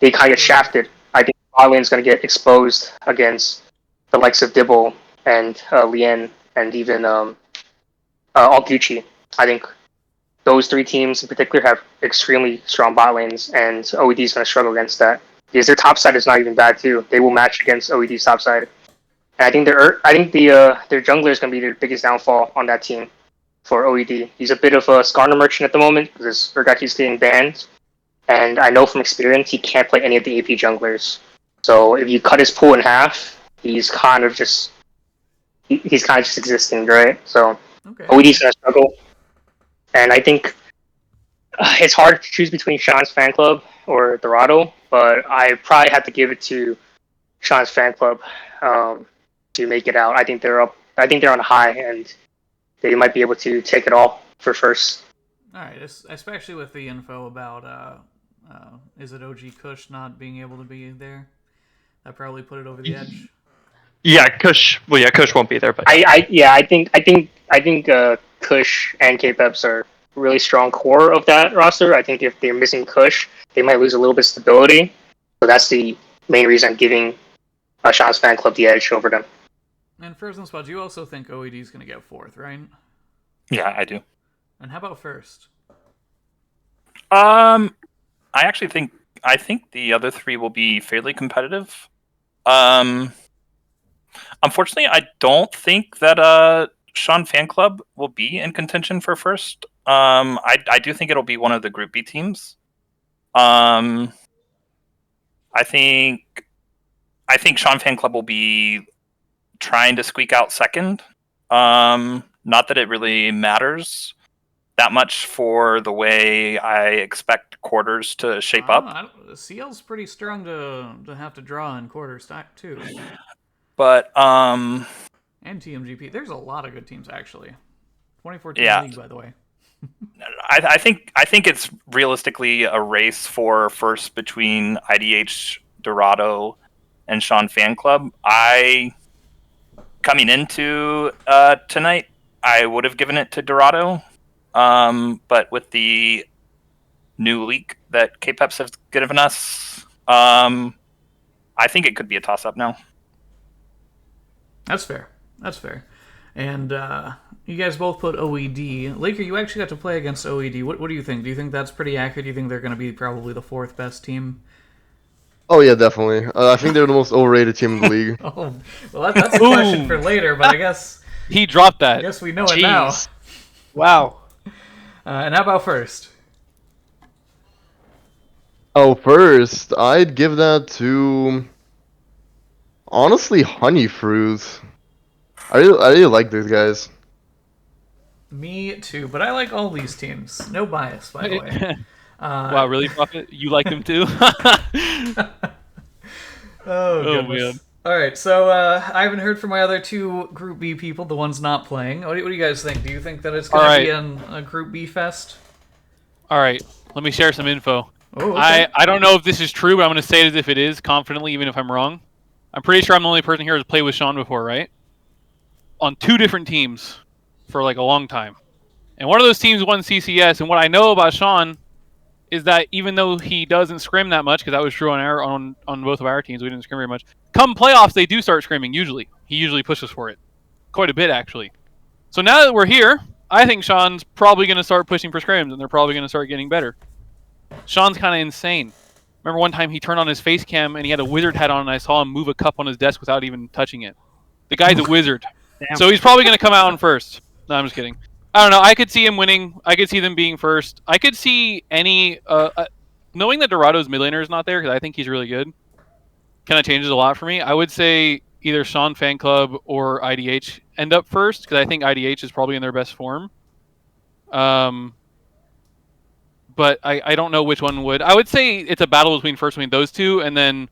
E: they kind of get shafted. I think bot lane's going to get exposed against the likes of Dibble and Lien and even Gucci. I think those 3 teams in particular have extremely strong bot lanes, and OED is going to struggle against that because their top side is not even bad too. They will match against OED's top side, and I think their jungler is going to be their biggest downfall on that team for OED. He's a bit of a Skarner merchant at the moment because Urgaki's getting banned, and I know from experience he can't play any of the AP junglers. So if you cut his pool in half, he's kind of just existing, right? So
A: Okay.
E: OED's gonna struggle, and I think it's hard to choose between Sean's fan club or Dorado, but I probably have to give it to Sean's fan club to make it out. I think they're up. I think they're on a high, and they might be able to take it all for first.
A: All right, especially with the info about is it OG Kush not being able to be there? That probably put it over the edge.
D: Yeah, Kush. Well, yeah, Kush won't be there, but
E: I think Kush and K-Peps are really strong core of that roster. I think if they're missing Kush, they might lose a little bit of stability. So that's the main reason I'm giving Sean's fan club the edge over them.
A: And first on spot, you also think OED is going to get fourth, right?
B: Yeah, I do.
A: And how about first?
B: I think the other 3 will be fairly competitive. Unfortunately, I don't think that Sean Fan Club will be in contention for first. I do think it'll be one of the Group B teams. I think Sean Fan Club will be trying to squeak out second. Not that it really matters that much for the way I expect quarters to shape up.
A: CL's pretty strong to have to draw in quarter stack too.
B: But
A: and TMGP, there's a lot of good teams actually. 2014 league, by the way.
B: I think it's realistically a race for first between IDH, Dorado, and Sean Fan Club. Coming into tonight, I would have given it to Dorado, but with the new leak that K-Peps have given us, I think it could be a toss-up now.
A: That's fair. And you guys both put OED. Laker, you actually got to play against OED. What do you think? Do you think that's pretty accurate? Do you think they're going to be probably the fourth best team?
C: Oh yeah, definitely. I think they're the most overrated team in the league.
A: Oh, well, that's a question for later, but I guess
G: he dropped that.
A: I guess we know it now.
F: Wow.
A: And how about first?
C: Oh, first, I'd give that to, honestly, Honey Fruit. I really like these guys.
A: Me too, but I like all these teams. No bias, by the way.
G: Wow, really, Prophet? You like them too?
A: Oh, goodness.
G: Man.
A: All right, so I haven't heard from my other two Group B people, the ones not playing. What do you guys think? Do you think that it's going to be a Group B fest?
G: All right, let me share some info.
A: Oh, okay.
G: I don't know if this is true, but I'm going to say it as if it is, confidently, even if I'm wrong. I'm pretty sure I'm the only person here who's played with Sean before, right? On 2 different teams for like a long time. And one of those teams won CCS, and what I know about Sean is that even though he doesn't scrim that much, because that was true on both of our teams, we didn't scrim very much. Come playoffs, they do start scrimming, usually. He usually pushes for it. Quite a bit, actually. So now that we're here, I think Sean's probably going to start pushing for scrims, and they're probably going to start getting better. Sean's kind of insane. Remember one time he turned on his face cam, and he had a wizard hat on, and I saw him move a cup on his desk without even touching it. The guy's a wizard.
F: Damn.
G: So he's probably going to come out on first. No, I'm just kidding. I don't know. I could see him winning. I could see them being first. I could see any... knowing that Dorado's mid laner is not there, because I think he's really good, kind of changes a lot for me. I would say either Sean Fan Club or IDH end up first, because I think IDH is probably in their best form. But I don't know which one would. I would say it's a battle between those two, and then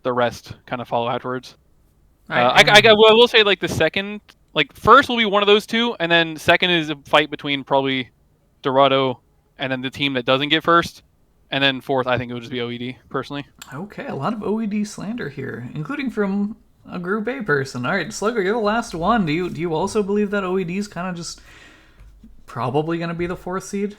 G: the rest kind of follow afterwards. I will say like the second... Like, first will be one of those two, and then second is a fight between probably Dorado and then the team that doesn't get first. And then fourth, I think it would just be OED, personally.
A: Okay, a lot of OED slander here, including from a Group A person. All right, Slugger, you're the last one. Do you also believe that OED is kind of just probably going to be the fourth seed?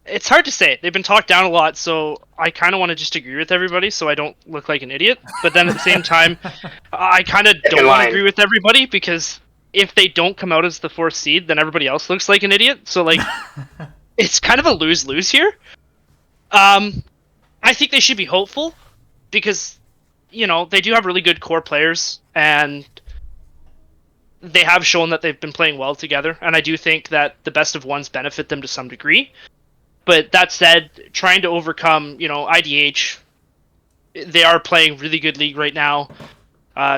F: It's hard to say. They've been talked down a lot, so I kind of want to just agree with everybody so I don't look like an idiot. But then at the same time, I kind of don't want to agree with everybody, because if they don't come out as the fourth seed, then everybody else looks like an idiot. So, like, it's kind of a lose-lose here. I think they should be hopeful, because, you know, they do have really good core players, and they have shown that they've been playing well together. And I do think that the best of ones benefit them to some degree. But that said, trying to overcome, you know, IDH, they are playing really good league right now.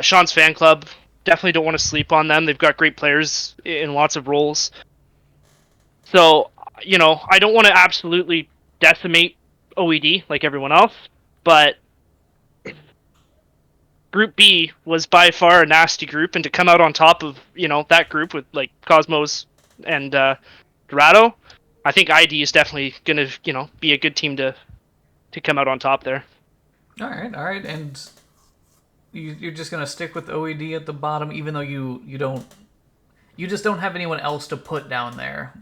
F: Sean's Fan Club, definitely don't want to sleep on them. They've got great players in lots of roles. So, you know, I don't want to absolutely decimate OED like everyone else, but Group B was by far a nasty group, and to come out on top of, you know, that group with, like, Cosmos and Dorado, I think ID is definitely going to, you know, be a good team to come out on top there.
A: All right, and you're just going to stick with OED at the bottom, even though you just don't have anyone else to put down there,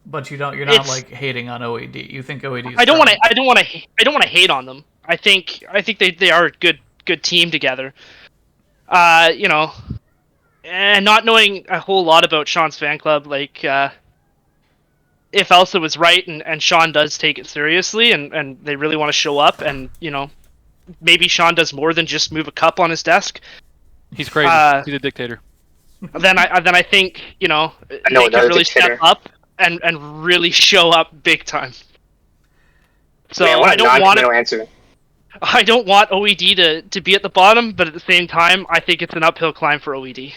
A: but you're not like hating on OED. You think OED is
F: I don't want to hate on them. I think they are a good team together. You know, and not knowing a whole lot about Sean's Fan Club, like, if Elsa was right and Sean does take it seriously and they really want to show up, and, you know, maybe Sean does more than just move a cup on his desk,
G: He's crazy. He's a dictator.
F: then I think they
E: know
F: could
E: another
F: really
E: dictator.
F: step up and really show up big time. So
E: Man, what
F: I
E: a
F: don't want
E: non-committal answer.
F: I don't want OED to be at the bottom, but at the same time, I think it's an uphill climb for OED.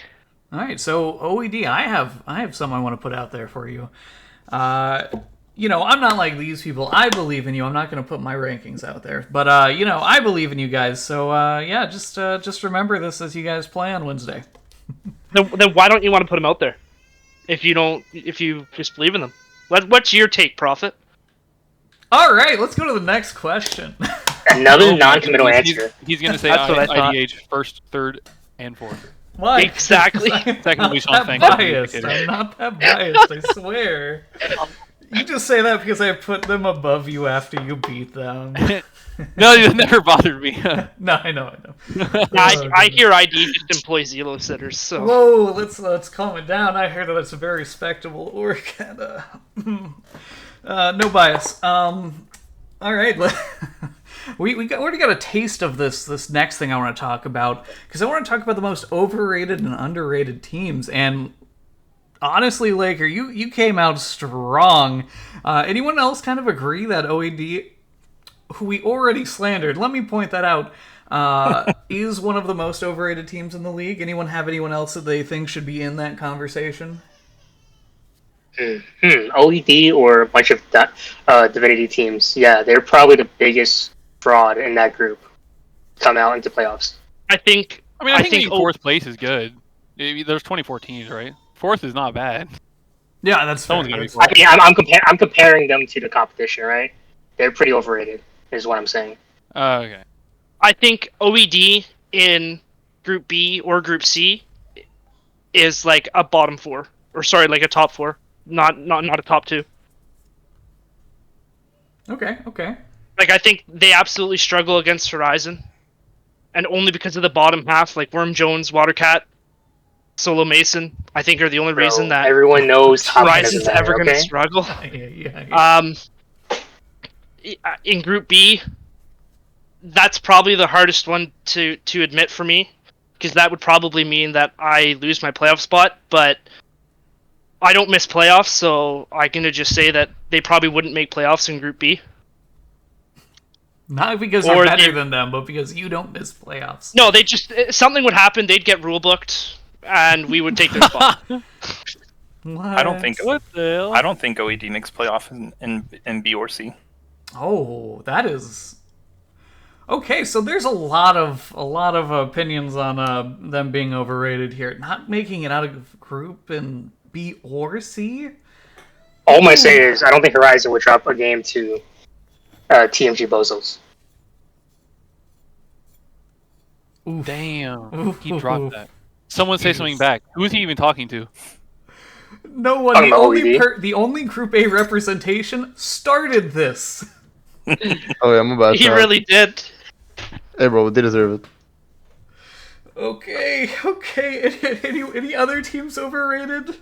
A: All right, so OED, I have some I want to put out there for you. I'm not like these people. I believe in you. I'm not going to put my rankings out there, but I believe in you guys. So just remember this as you guys play on Wednesday.
F: Then why don't you want to put them out there? If you just believe in them, what's your take, Prophet?
A: All right, let's go to the next question.
E: Another non-committal answer.
G: He's going to say
F: That's what I thought.
G: IDH first, third, and fourth.
A: Why?
F: Exactly.
G: Technically, Sean
A: I'm
G: Fang
A: not
G: is a
A: biased.
G: dictator.
A: I'm not that biased. I swear. You just say that because I put them above you after you beat them.
G: No, it never bothered me.
A: No, I know.
F: I hear ID just employs Zelo sitters. So
A: Whoa, let's calm it down. I heard that it's a very respectable org. And, no bias. All right. We already got a taste of this next thing I want to talk about, because I want to talk about the most overrated and underrated teams. And honestly, Laker, you came out strong. Anyone else kind of agree that OED, who we already slandered, let me point that out, is one of the most overrated teams in the league? Anyone have anyone else that they think should be in that conversation?
E: OED or a bunch of Divinity teams. Yeah, they're probably the biggest fraud in that group. Come out into playoffs.
F: I think
G: I think fourth place is good. There's 24 teams, right? Fourth is not bad.
A: Yeah, that's fair.
G: Someone's gonna be fourth.
E: I'm comparing them to the competition, right? They're pretty overrated, is what I'm saying.
G: Okay.
F: I think OED in Group B or Group C is like a bottom four, or sorry, like a top four, not a top two.
A: Okay.
F: Like, I think they absolutely struggle against Horizon, and only because of the bottom half, like Worm Jones, Watercat, Solo Mason, I think are the only reason that
E: everyone knows top
F: Horizon's ever going to struggle.
A: Yeah.
F: In Group B, that's probably the hardest one to admit for me, because that would probably mean that I lose my playoff spot, but I don't miss playoffs, so I'm going to just say that they probably wouldn't make playoffs in Group B.
A: Not because you're better than them, but because you don't miss playoffs.
F: No, they just something would happen. They'd get rule booked, and we would take their spot.
A: What?
B: I don't think
G: What the hell?
B: I don't think OED makes playoff in B or C.
A: Oh, that is okay. So there's a lot of opinions on them being overrated here, not making it out of group in B or C.
E: All I'm saying is I don't think Horizon would drop a game to TMG Bozos.
G: Damn. He dropped that. Someone say something back. Who's he even talking to?
A: No one. The only Group A representation started this.
C: Oh yeah, I'm about.
F: He really did.
C: Hey, bro, they deserve it.
A: Okay. Any other teams overrated?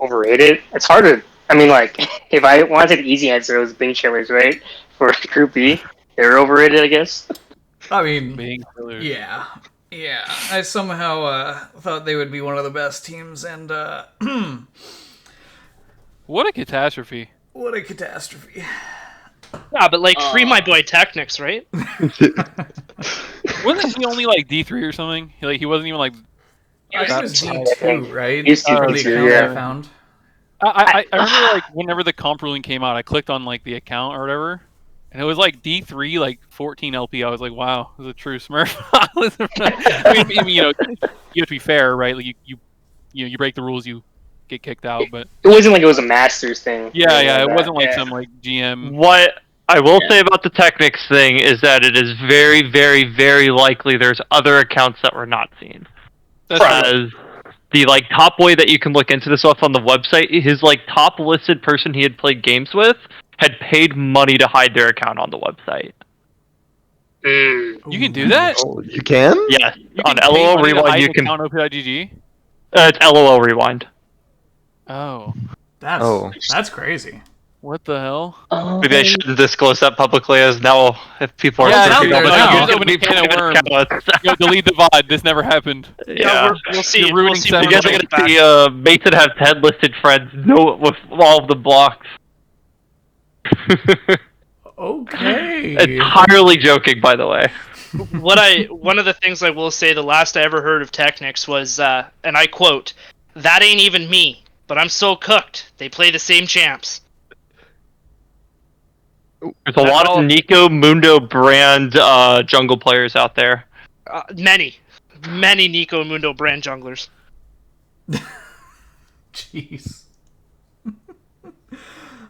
E: Overrated? It's harder. I mean, like, if I wanted an easy answer, it was Bing Chillers, right? For Group B. They're overrated, I guess.
A: I mean,
G: Being killer.
A: yeah. I somehow thought they would be one of the best teams, and
G: What a catastrophe.
A: what a catastrophe.
F: Yeah, but like free my boy Technics, right?
G: Wasn't he only like D3 or something? He wasn't even like.
A: I think it was D2, right?
E: He's
A: The
E: D2,
A: account
E: yeah.
A: I found.
G: I remember like whenever the comp ruling came out, I clicked on like the account or whatever, and it was like D3, like 14 LP. I was like, wow, this is a true Smurf. I mean, you have to be fair, right? Like you break the rules, you get kicked out. But
E: It wasn't like it was a Masters thing.
G: yeah, it wasn't like some like GM.
D: What I will say about the Technics thing is that it is very, very, very likely there's other accounts that were not seen. As the like top way that you can look into this stuff on the website, his like top listed person he had played games with had paid money to hide their account on the website.
G: You can do that?
C: Oh, you can?
D: Yes,
G: You
D: on
G: can pay
D: LOL
G: money to
D: Rewind
G: hide
D: you
G: an
D: can.
G: account OP.gg?
D: It's LOL Rewind.
G: Oh.
A: That's crazy.
G: What the hell?
D: Maybe I shouldn't disclose that publicly, as now if people are
A: Well, it's
D: searching
A: out
D: on
A: there
D: the
A: now.
G: You
D: news,
G: just
D: it'll
G: opened a
D: be
G: can of
D: private
G: worms.
D: accounts.
G: Yo, delete the VOD. This never happened.
F: Yeah, we'll see.
G: You're ruining
F: we'll see
G: seven
F: when
D: You guys
F: we
D: are
F: get
D: gonna
F: back.
D: see Mason has 10 listed friends, no, with all of the blocks.
A: Okay.
D: Entirely joking, by the way.
F: One of the things I will say, the last I ever heard of Technics was, and I quote, "That ain't even me, but I'm so cooked. They play the same champs."
D: There's a
B: That's
D: lot
B: all-
D: of Nico Mundo brand jungle players out there.
F: Many Nico Mundo brand junglers.
A: Jeez.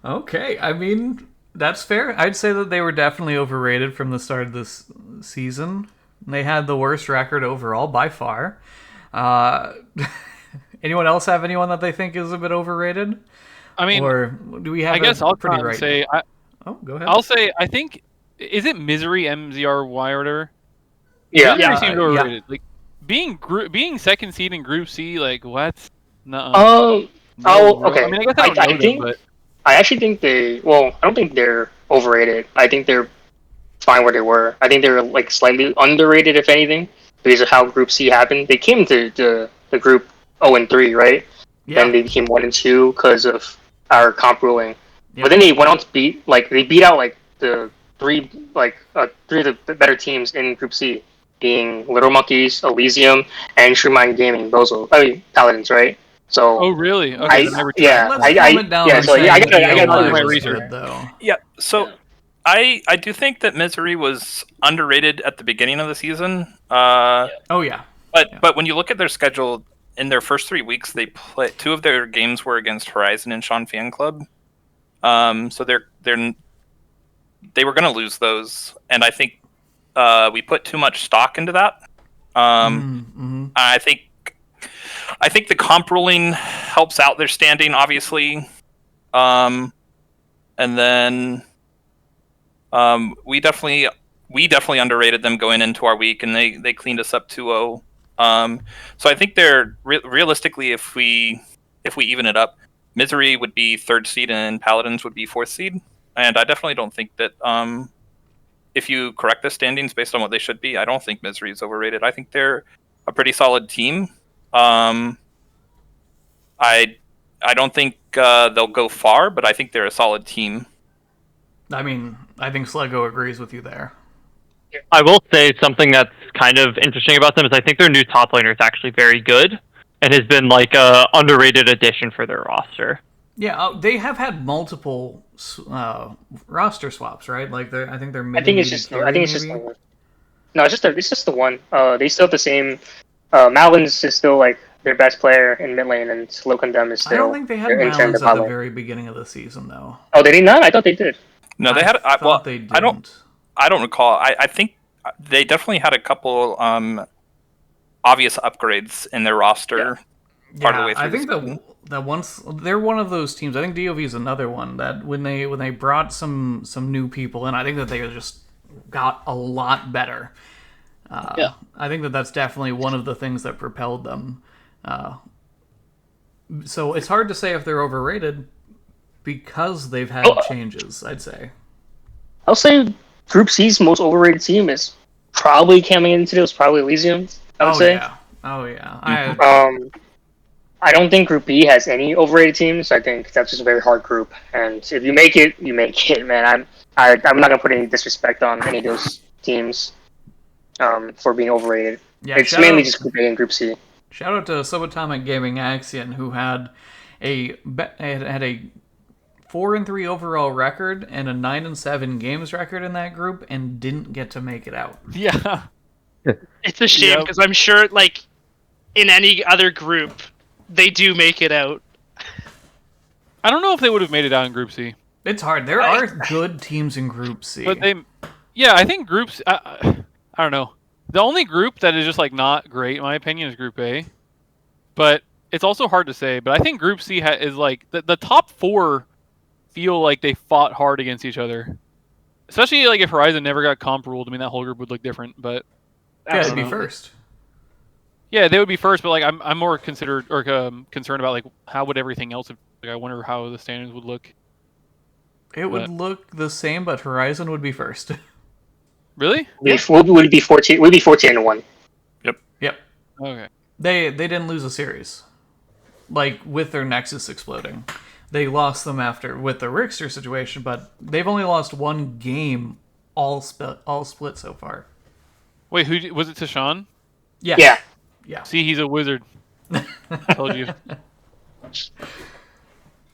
A: Okay, I mean, that's fair. I'd say that they were definitely overrated from the start of this season. They had the worst record overall by far. Anyone else have anyone that they think is a bit overrated?
G: I mean,
A: Or do we have
G: I guess
A: it
G: I'll
A: pretty
G: try and
A: right?
G: say.
A: Oh, go ahead.
G: I'll say. I think. Is it Misery MZRY or whatever?
E: Yeah.
G: Misery seems
A: yeah.
G: overrated. Like being second seed in Group C. Like what? Nuh-uh.
E: Oh, okay.
G: I mean, I guess I don't know
E: think
G: them, but
E: I actually think they. Well, I don't think they're overrated. I think they're fine where they were. I think they're like slightly underrated, if anything, because of how Group C happened. They came to the group 0-3, right?
A: Yeah.
E: Then they became 1-2 because of our comp ruling.
A: Yeah.
E: But then they went on to beat they beat out the three of the better teams in Group C, being Little Monkeys, Elysium, and Shrewmine Gaming. Those are Paladins, right? So
G: oh really? Okay, then I retract
E: yeah,
G: that.
A: Let's calm it down.
E: yeah.
A: and
E: So
A: say
E: I
A: that
E: gotta
A: DOY
G: do my
A: was
G: research.
A: good, though.
B: Yeah, so I do think that Misery was underrated at the beginning of the season.
A: Oh yeah.
B: But when you look at their schedule, in their first 3 weeks, they play 2 of their games were against Horizon and Sean Fan Club. So they were going to lose those, and I think we put too much stock into that. I think the comp ruling helps out their standing, obviously, and then we definitely underrated them going into our week, and they cleaned us up 2-0. So I think they're realistically, if we even it up, Misery would be 3rd seed and Paladins would be 4th seed, and I definitely don't think that if you correct the standings based on what they should be, I don't think Misery is overrated. I think they're a pretty solid team. I don't think they'll go far, but I think they're a solid team.
A: I mean, I think Slego agrees with you there.
D: I will say something that's kind of interesting about them is I think their new top laner is actually very good and has been like a underrated addition for their roster.
A: Yeah, they have had multiple roster swaps, right? Like I think they're.
E: I think it's just the one. No, it's just the one. They still have the same. Malins is still like their best player in mid lane, and Slow Condemn is still.
A: I don't think they had
E: their intern
A: Malins at the
E: lane.
A: very beginning of the season, though.
E: Oh, they did not. I thought they did.
B: No, they had.
A: Thought they didn't.
B: I don't recall. I think they definitely had a couple obvious upgrades in their roster. Part of the way through
A: I think that once they're one of those teams. I think DOV is another one that when they brought some new people in, I think that they just got a lot better. I think that's definitely one of the things that propelled them. So it's hard to say if they're overrated because they've had changes, I'd say.
E: I'll say Group C's most overrated team is probably coming into it was probably Elysium. I would say.
A: Yeah. Oh yeah.
E: I don't think Group B has any overrated teams. I think that's just a very hard group, and if you make it, you make it, man. I'm not gonna put any disrespect on any of those teams for being overrated.
A: Yeah,
E: it's mainly just Group A and Group C.
A: Shout out to Subatomic Gaming Axion, who had a 4-3 overall record and a 9-7 games record in that group, and didn't get to make it out.
G: Yeah.
F: It's a shame because I'm sure, like, in any other group, they do make it out.
G: I don't know if they would have made it out in Group C.
A: It's hard. There are good teams in Group C.
G: But I think groups. I don't know. The only group that is just like not great, in my opinion, is Group A. But it's also hard to say. But I think Group C is like the top 4 feel like they fought hard against each other. Especially like if Horizon never got comp ruled. I mean, that whole group would look different. But
A: yeah, it'd be first.
G: Yeah, they would be first. But like, I'm more concerned about like how would everything else. Like, I wonder how the standings would look.
A: It would look the same, but Horizon would be first.
G: Really?
E: Would be 14. Would be 14-1.
A: Yep.
G: Okay.
A: They didn't lose a series. Like, with their Nexus exploding. They lost them after with the Rickster situation, but they've only lost one game all split so far.
G: Wait, who was it? Tashawn?
A: Yes. Yeah.
G: See, he's a wizard. Told you.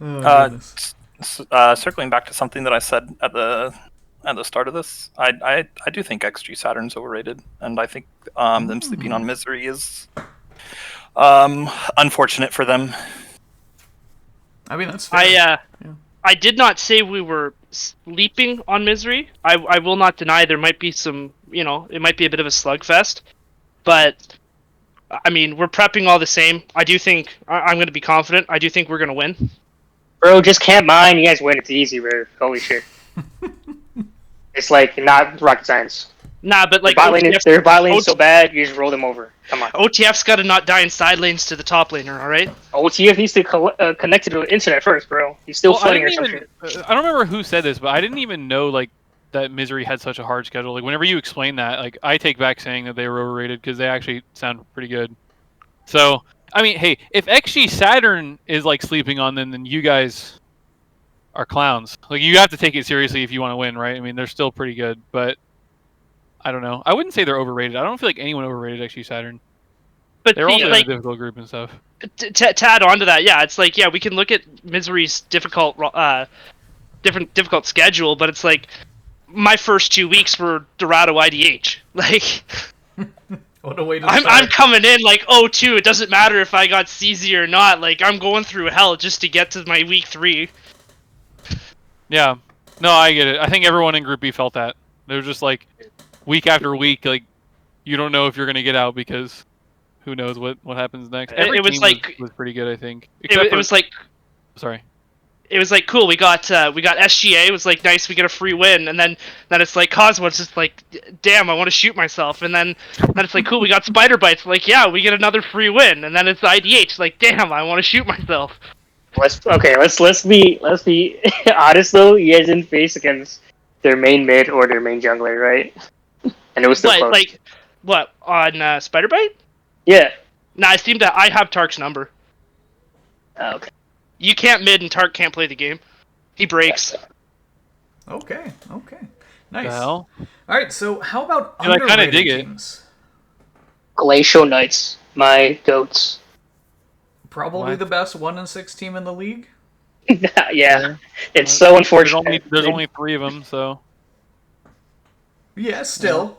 A: Oh, goodness.
B: Circling back to something that I said at the start of this, I do think XG Saturn's overrated, and I think them sleeping on Misery is unfortunate for them.
A: I mean, that's fair.
F: I did not say we were sleeping on Misery. I will not deny there might be some, it might be a bit of a slugfest, but I mean, we're prepping all the same. I do think I'm going to be confident. I do think we're going to win.
E: Bro, just can't mine. You guys win. It's easy, bro. Holy shit. It's like not rocket science.
F: Nah, but like
E: they're bot laning so bad, you just roll them over. Come on.
F: OTF's got to not die in side lanes to the top laner, all right?
E: OTF needs to connect to the internet first, bro. He's still flooding or some shit.
G: I don't remember who said this, but I didn't even know like that Misery had such a hard schedule. Like whenever you explain that, like I take back saying that they were overrated because they actually sound pretty good. So I mean, hey, if XG Saturn is like sleeping on them, then you guys are clowns. Like you have to take it seriously if you want to win, right? I mean, they're still pretty good, but I don't know. I wouldn't say they're overrated. I don't feel like anyone overrated XG Saturn.
F: But
G: they're also
F: like,
G: in a difficult group and stuff.
F: To add on to that, yeah, it's like we can look at Misery's difficult schedule, but it's like my first 2 weeks were Dorado IDH. Like.
A: What a way to
F: I'm coming in like 0-2. It doesn't matter if I got CZ or not. Like I'm going through hell just to get to my week 3.
G: Yeah, no, I get it. I think everyone in Group B felt that. They're just like week after week, like you don't know if you're gonna get out because who knows what happens next. Every
F: it was
G: team
F: like
G: was pretty good, I think.
F: It was like
G: sorry.
F: It was like cool. We got SGA. It was like nice. We get a free win, and then it's like Cosmo's just like, damn, I want to shoot myself. And then it's like cool. We got Spider Bites. Like yeah, we get another free win, and then it's IDH. Like damn, I want to shoot myself.
E: Let's be honest though. You guys didn't face against their main mid or their main jungler, right? And it was still close.
F: What on Spider Bite?
E: Yeah.
F: Nah, I have Tark's number.
E: Oh, okay.
F: You can't mid and Tark can't play the game. He breaks.
A: Okay. Nice.
G: Well,
A: all right, so how about
G: I kinda dig
A: underrated teams?
E: Glacial Knights, my goats.
A: Probably
G: What?
A: the best 1-6 team in the league.
E: Yeah, it's so unfortunate.
G: There's only 3 of them, so.
A: Yeah, still.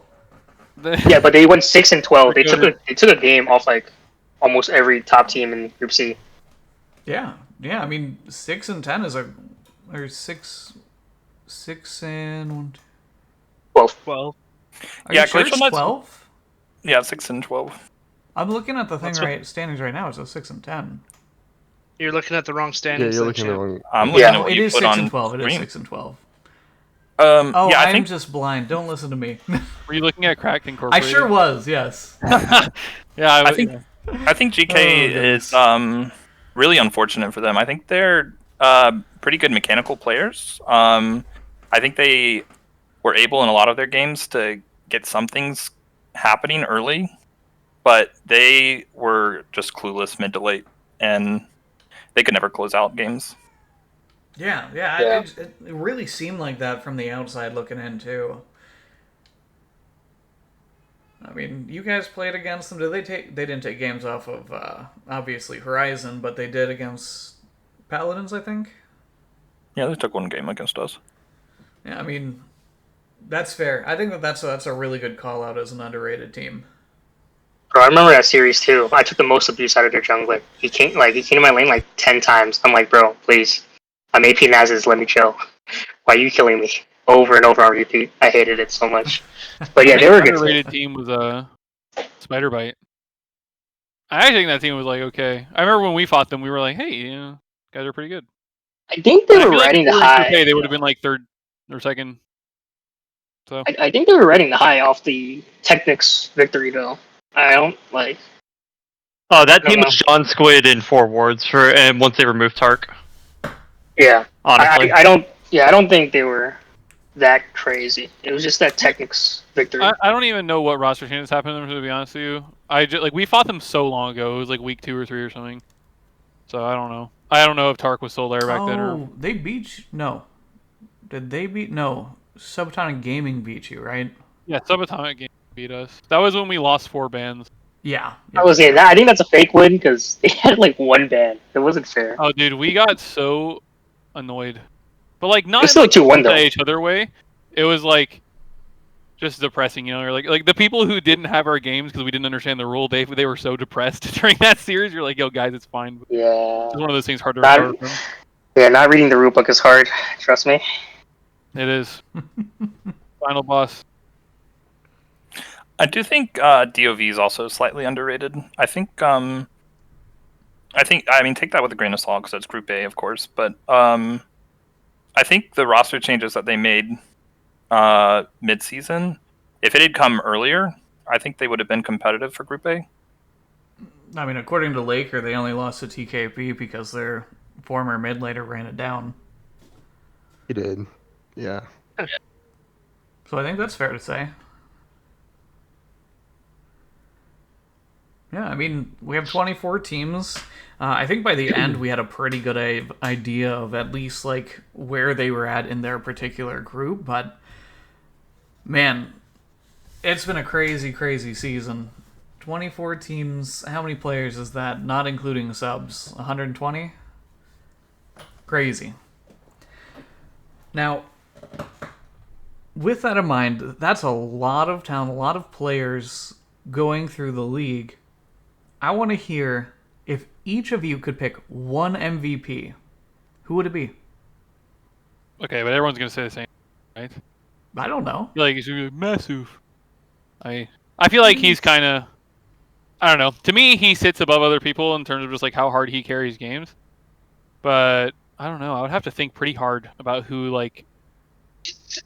E: Yeah, but they went 6-12. They took a game off like almost every top team in Group C.
A: Yeah. I mean, 6-10 is or 6 and 1.
F: 12.
A: Are
B: Yeah,
A: you sure
B: Glacial
A: it's
B: Knights-
A: 12?
B: Yeah, 6-12.
A: I'm looking at the thing
F: That's
A: standings right now. It's a 6-10.
F: You're looking at the wrong
C: Yeah,
F: standings.
C: you're
F: then,
C: looking at the
F: champ.
C: wrong.
B: I'm looking
E: Yeah.
B: at what
A: It
B: you
A: is
B: put
A: 6
B: on
A: and 12. It is
B: screen.
A: 6 and 12.
B: Oh,
A: Yeah,
B: I
A: I'm
B: think
A: just blind. Don't listen to me.
G: Were you looking at Cracked
A: I
G: Incorporated?
A: sure was. Yes.
G: Yeah,
B: I think GK
A: goodness.
B: is really unfortunate for them. I think they're pretty good mechanical players. I think they were able in a lot of their games to get some things happening early, but they were just clueless mid to late, and they could never close out games.
A: Yeah.
E: Yeah.
A: It really seemed like that from the outside looking in too. I mean, you guys played against them. They didn't take games off of obviously Horizon, but they did against Paladins, I think.
B: Yeah, they took one game against us.
A: Yeah, I mean, that's fair. I think that's a really good call out as an underrated team.
E: Bro, I remember that series too. I took the most abuse out of their jungler. He came to my lane like 10 times. I'm like, bro, please. I'm AP Nazes, let me chill. Why are you killing me? Over and over on repeat. I hated it so much. But yeah, they were a good team.
G: underrated team was Spider Bite. I actually think that team was like okay. I remember when we fought them, we were like, hey, guys are pretty good.
E: I think they
G: And I
E: were
G: feel like
E: riding
G: if
E: the
G: they were in Group
E: high.
G: A, they would have been like 3rd or 2nd. So
E: I think they were riding the high off the Technics victory though. I don't like.
D: Oh, that
E: No,
D: team
E: no.
D: was John Squid in 4 wards and once they removed Tark.
E: Yeah.
D: Honestly,
E: I don't. Yeah, I don't think they were that crazy. It was just that Technics victory.
G: I don't even know what roster changes happened to them, to be honest with you. We fought them so long ago. It was like week 2 or 3 or something. So I don't know. I don't know if Tark was still there back then or.
A: Oh, they beat you? No. Did they beat? No. Subatomic Gaming beat you, right?
G: Yeah, Subatomic Game beat us. That was when we lost 4 bands.
A: Yeah.
E: I was saying that. I think that's a fake win because they had like one ban. It wasn't fair.
G: Oh, dude, we got so annoyed. But like not
E: It's
G: in
E: still
G: like
E: 2-1 though.
G: each other way. It was like just depressing, you know. Or like the people who didn't have our games because we didn't understand the rule. They were so depressed during that series. You're like, yo, guys, it's fine. But
E: Yeah.
G: it's one of those things hard to
E: Not-
G: recover from.
E: Yeah, not reading the rulebook is hard. Trust me.
G: It is. Final boss.
B: I do think DOV is also slightly underrated. I mean, take that with a grain of salt because that's Group A, of course. But I think the roster changes that they made mid-season, if it had come earlier, I think they would have been competitive for Group A.
A: I mean, according to Laker, they only lost to TKP because their former mid laner ran it down.
C: He did. Yeah.
A: So I think that's fair to say. Yeah, I mean, we have 24 teams. I think by the end we had a pretty good idea of at least like where they were at in their particular group. But man, it's been a crazy, crazy season. 24 teams. How many players is that? Not including subs. 120? Crazy. Now, with that in mind, that's a lot of talent, a lot of players going through the league. I want to hear if each of you could pick one MVP, who would it be?
G: Okay, but everyone's gonna say the same, right?
A: I don't know.
G: Like it's gonna be like, massive. I feel like he's kind of. I don't know. To me, he sits above other people in terms of just like how hard he carries games. But I don't know. I would have to think pretty hard about who like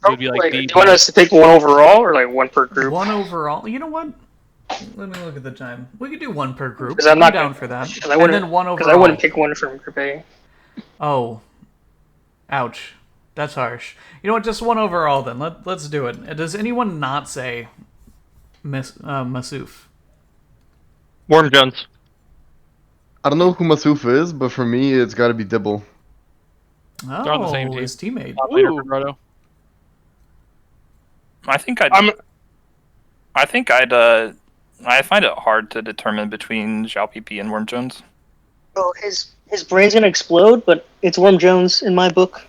G: would be like
E: Wait,
G: the.
E: do you want us to pick one overall or like one per group?
A: One overall. You know what? Let me look at the time. We could do one per group.
E: 'Cause I'm not
A: down
E: gonna-
A: for that.
E: 'Cause I
A: And
E: wouldn't-
A: then one
E: Because
A: overall.
E: I wouldn't pick one from Group A.
A: Oh. Ouch. That's harsh. You know what? Just one overall then. Let's do it. Does anyone not say Masuf?
D: Warm Jones.
C: I don't know who Masuf is, but for me, it's got to be Dibble.
A: Oh,
G: They're on the same team.
A: his teammate.
G: Top laner
F: Ooh.
G: for Grotto.
B: I find it hard to determine between Zhao PP and Worm Jones.
E: Well, his brain's gonna explode, but it's Worm Jones in my book.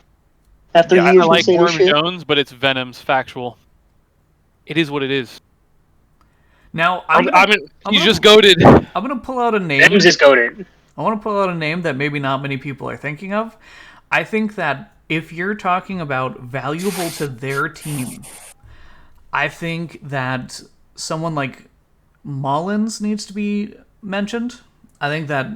E: After
B: Yeah,
E: he
G: I
E: hears me
G: like
E: say
G: Worm
E: this shit.
G: Jones, but it's Venom's factual. It is what it is.
A: Now,
F: I'm
G: He's just goaded.
A: I'm gonna pull out a name.
E: Venom's just goaded.
A: I want to pull out a name that maybe not many people are thinking of. I think that if you're talking about valuable to their team, I think that someone like Mullins needs to be mentioned. I think that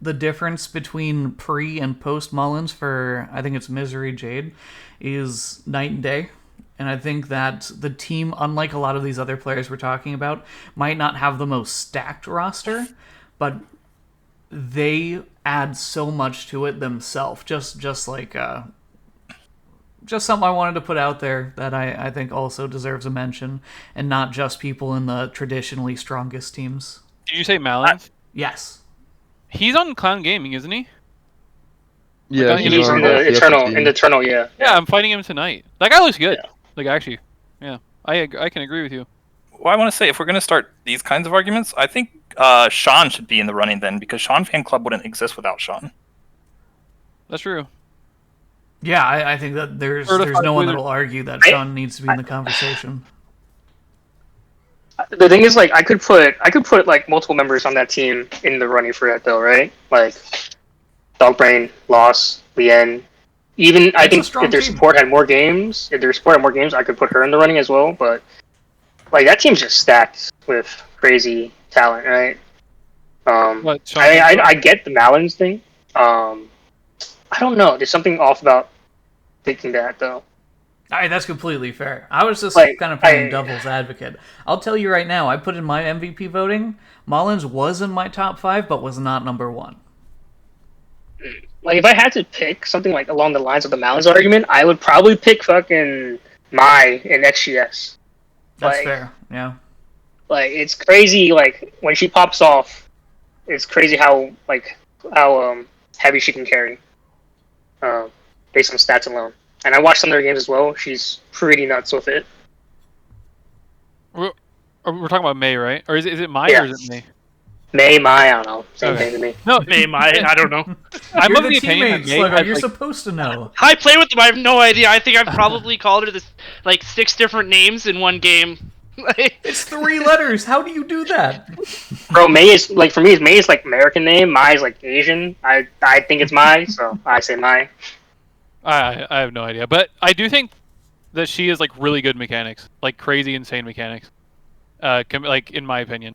A: the difference between pre and post Mullins for, I think it's Misery Jade, is night and day. And I think that the team, unlike a lot of these other players we're talking about, might not have the most stacked roster, but they add so much to it themselves. Just like just something I wanted to put out there that I think also deserves a mention, and not just people in the traditionally strongest teams.
G: Did you say Malins?
A: Yes.
G: He's on Clown Gaming, isn't he?
C: Yeah,
G: He's
E: He's
C: on
E: in
C: the
E: the Eternal, yeah.
G: Yeah, I'm fighting him tonight. That guy looks good.
E: Yeah.
G: Like actually, yeah, I can agree with you.
B: Well, I want to say, if we're going to start these kinds of arguments, I think Sean should be in the running then, because Sean Fan Club wouldn't exist without Sean.
G: That's true.
A: Yeah, I think that there's
G: Certified
A: no one
G: wizard.
A: that'll argue that Sean needs to be in the conversation.
E: The thing is, like, I could put like multiple members on that team in the running for that, though, right? Like, Dogbrain, Loss, Lien. Even I
A: It's a
E: think
A: strong
E: if their
A: team.
E: support had more games, I could put her in the running as well. But like that team's just stacked with crazy talent, right?
G: What, Sean?
E: I get the Malins thing. I don't know. There's something off about thinking that though.
A: That's completely fair. I was just
E: Like,
A: kind of playing devil's advocate. I'll tell you right now, I put in my MVP voting. Mullins was in my top 5, but was not number 1.
E: Like if I had to pick something like along the lines of the Mountains argument, I would probably pick fucking Mai in XGS.
A: That's
E: Like,
A: fair. Yeah.
E: Like it's crazy. Like when she pops off, it's crazy how heavy she can carry, based on stats alone. And I watched some of her games as well. She's pretty nuts with it.
G: We're talking about May, right? Or is it Mai
E: Yeah.
G: or is it May?
E: Mai, I don't know. Same
G: Okay.
E: thing to me.
G: No,
F: I don't know.
G: I'm
A: You're
G: of the opinion that
A: teammate,
G: May
A: Sluggo.
G: has,
A: You're
G: like,
A: supposed to know.
F: I play with them. I have no idea. I think I've probably called her this like 6 different names in one game.
A: It's 3 letters. How do you do that?
E: Bro, May is like for me. May is like American name. Mai is like Asian. I think it's Mai, so I say Mai.
G: I have no idea, but I do think that she is like really good mechanics, like crazy, insane mechanics. Like in my opinion,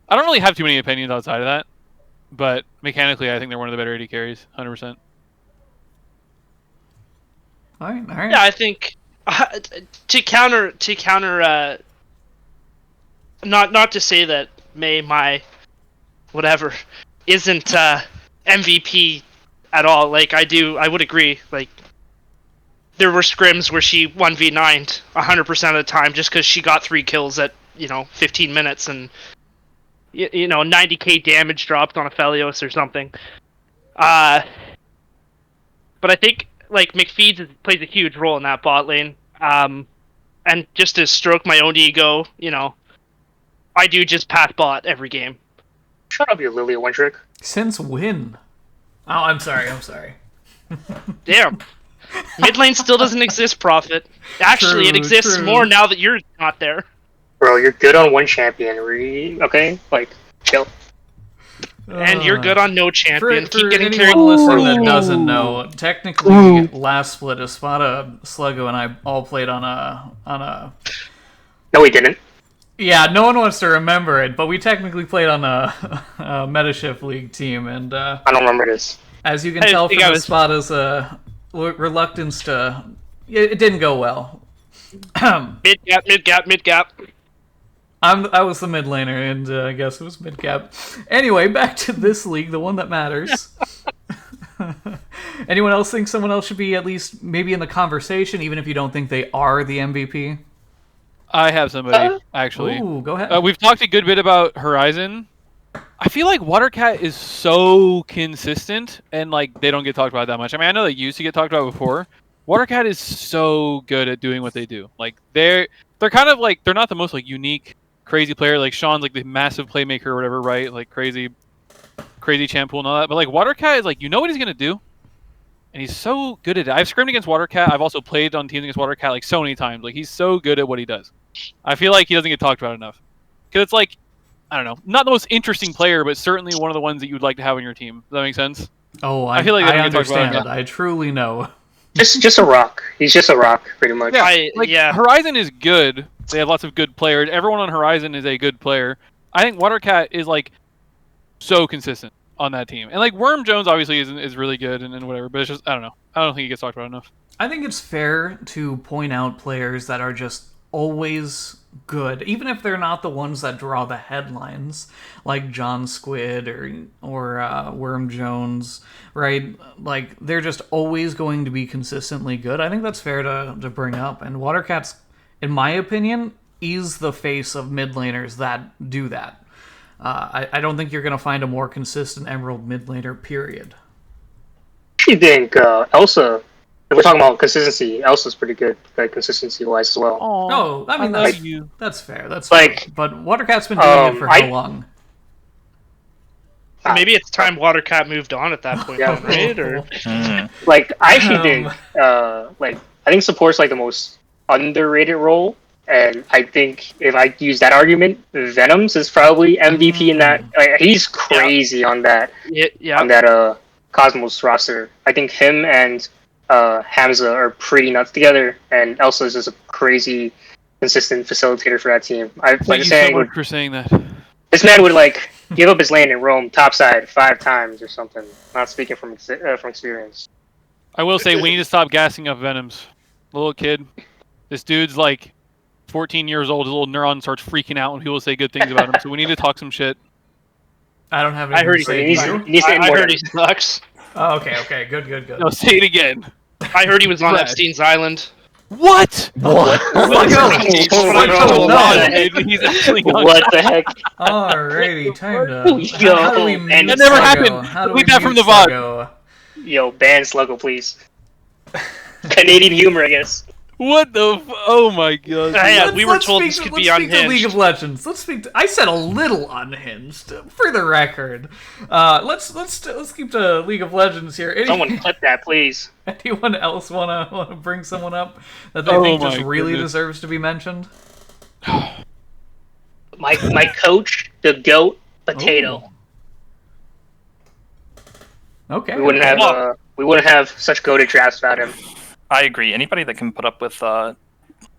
G: I don't really have too many opinions outside of that, but mechanically, I think they're one of the better AD carries, 100%.
A: All right.
F: Yeah, I think to counter not to say that Mai whatever isn't MVP at all. Like I would agree. Like there were scrims where she 1v9'd 100% of the time just because she got 3 kills at 15 minutes and 90k damage dropped on a Felios or something. But I think like McFeeds plays a huge role in that bot lane. And just to stroke my own ego, I do just path bot every game.
E: Shut up, you Lilia one trick.
A: Since when? Oh, I'm sorry.
F: Damn. Mid lane still doesn't exist, Prophet. Actually, it exists
A: true.
F: more now that you're not there.
E: Bro, you're good on one champion. Okay, like chill.
F: And you're good on no champion.
A: For
F: Keep getting
A: anyone
F: carried.
A: listening that doesn't know, technically, last split, Espada, Sluggo, and I all played on a.
E: No, we didn't.
A: Yeah, no one wants to remember it, but we technically played on a Metashift League team, and
E: I don't remember this.
A: as you can
F: I
A: tell
F: think
A: from
F: I was-
A: Espada's reluctance to, it didn't go well.
F: Mid gap.
A: I was the mid laner, and I guess it was mid cap. Anyway, back to this league, the one that matters. Anyone else think someone else should be at least maybe in the conversation, even if you don't think they are the MVP?
G: I have somebody actually.
A: Ooh, go ahead.
G: We've talked a good bit about Horizon. I feel like Watercat is so consistent, and like they don't get talked about that much. I mean, I know they used to get talked about before. Watercat is so good at doing what they do. Like they're kind of like they're not the most like unique, crazy player. Like Sean's like the massive playmaker or whatever, right? Like crazy champ pool and all that. But like Watercat is like you know what he's gonna do, and he's so good at it. I've scrimmed against Watercat. I've also played on teams against Watercat like so many times. Like he's so good at what he does. I feel like he doesn't get talked about enough because it's like I don't know, not the most interesting player, but certainly one of the ones that you would like to have on your team. Does that make sense?
A: Oh, I
G: feel like they
A: I
G: don't get talked about
A: understand.
G: enough.
A: I truly know.
E: Just a rock. He's just a rock, pretty much.
F: Yeah.
G: Horizon is good. They have lots of good players. Everyone on Horizon is a good player. I think Watercat is like so consistent on that team, and like Worm Jones obviously is really good and whatever. But it's just I don't know. I don't think he gets talked about enough.
A: I think it's fair to point out players that are just always good, even if they're not the ones that draw the headlines, like John Squid or Worm Jones, right? Like they're just always going to be consistently good. I think that's fair to bring up. And Watercat's, in my opinion, is the face of mid laners that do that. I don't think you're going to find a more consistent Emerald mid laner, period.
E: I think Elsa, if we're talking about consistency, Elsa's pretty good, like consistency-wise as well.
A: No, I mean,
G: love
A: that's,
G: you.
A: that's fair. That's
E: Like,
A: fair. But Watercat's been doing it for how long?
F: Maybe it's time Watercat moved on at that point,
E: Yeah.
F: right? Or
E: Like, I actually think, I think support's like the most underrated role, and I think if I use that argument, Venoms is probably MVP in that. Like, he's crazy on that
F: yeah.
E: Cosmos roster. I think him and Hamza are pretty nuts together, and Elsa is just a crazy, consistent facilitator for that team.
G: Thank you so much for saying that.
E: This man would like give up his lane in Rome topside 5 times or something. Not speaking from experience.
G: I will say we need to stop gassing up Venoms. Little kid, this dude's like 14 years old. His little neuron starts freaking out when people say good things about him. So we need to talk some shit.
A: I don't have
F: I
A: anything
F: heard
A: to
F: he
A: say.
E: He needs
A: to
E: to,
A: you.
E: he needs to
F: I
E: more
F: heard
E: than-
F: he sucks.
A: Oh, okay, good.
G: No, say it again.
F: I heard he was on
G: Trash.
F: Epstein's Island.
G: What?
C: What?
A: Sluggo, no.
G: He's actually not.
E: What the heck?
A: Alrighty, time
E: Yo,
A: to. How do we mute
E: and
G: That never
A: Sluggo?
G: happened.
A: How do
G: Delete
A: we
G: that from
A: mute
G: the VOD.
A: Sluggo?
E: Yo, ban Sluggo, please. Canadian humor, I guess.
G: What the? Oh my god.
F: Yeah, we were
A: Let's
F: told
A: speak-
F: this could
A: let's
F: be
A: speak to League
F: unhinged.
A: of Legends. Let's speak. I said a little unhinged, for the record. Let's keep to League of Legends here.
E: Someone clip that, please.
A: Anyone else wanna bring someone up that they
G: Oh
A: think
G: my
A: just really
G: goodness.
A: deserves to be mentioned?
E: My coach, the goat, Potato.
A: Okay.
E: We wouldn't have such goated drafts without him.
B: I agree. Anybody that can put up with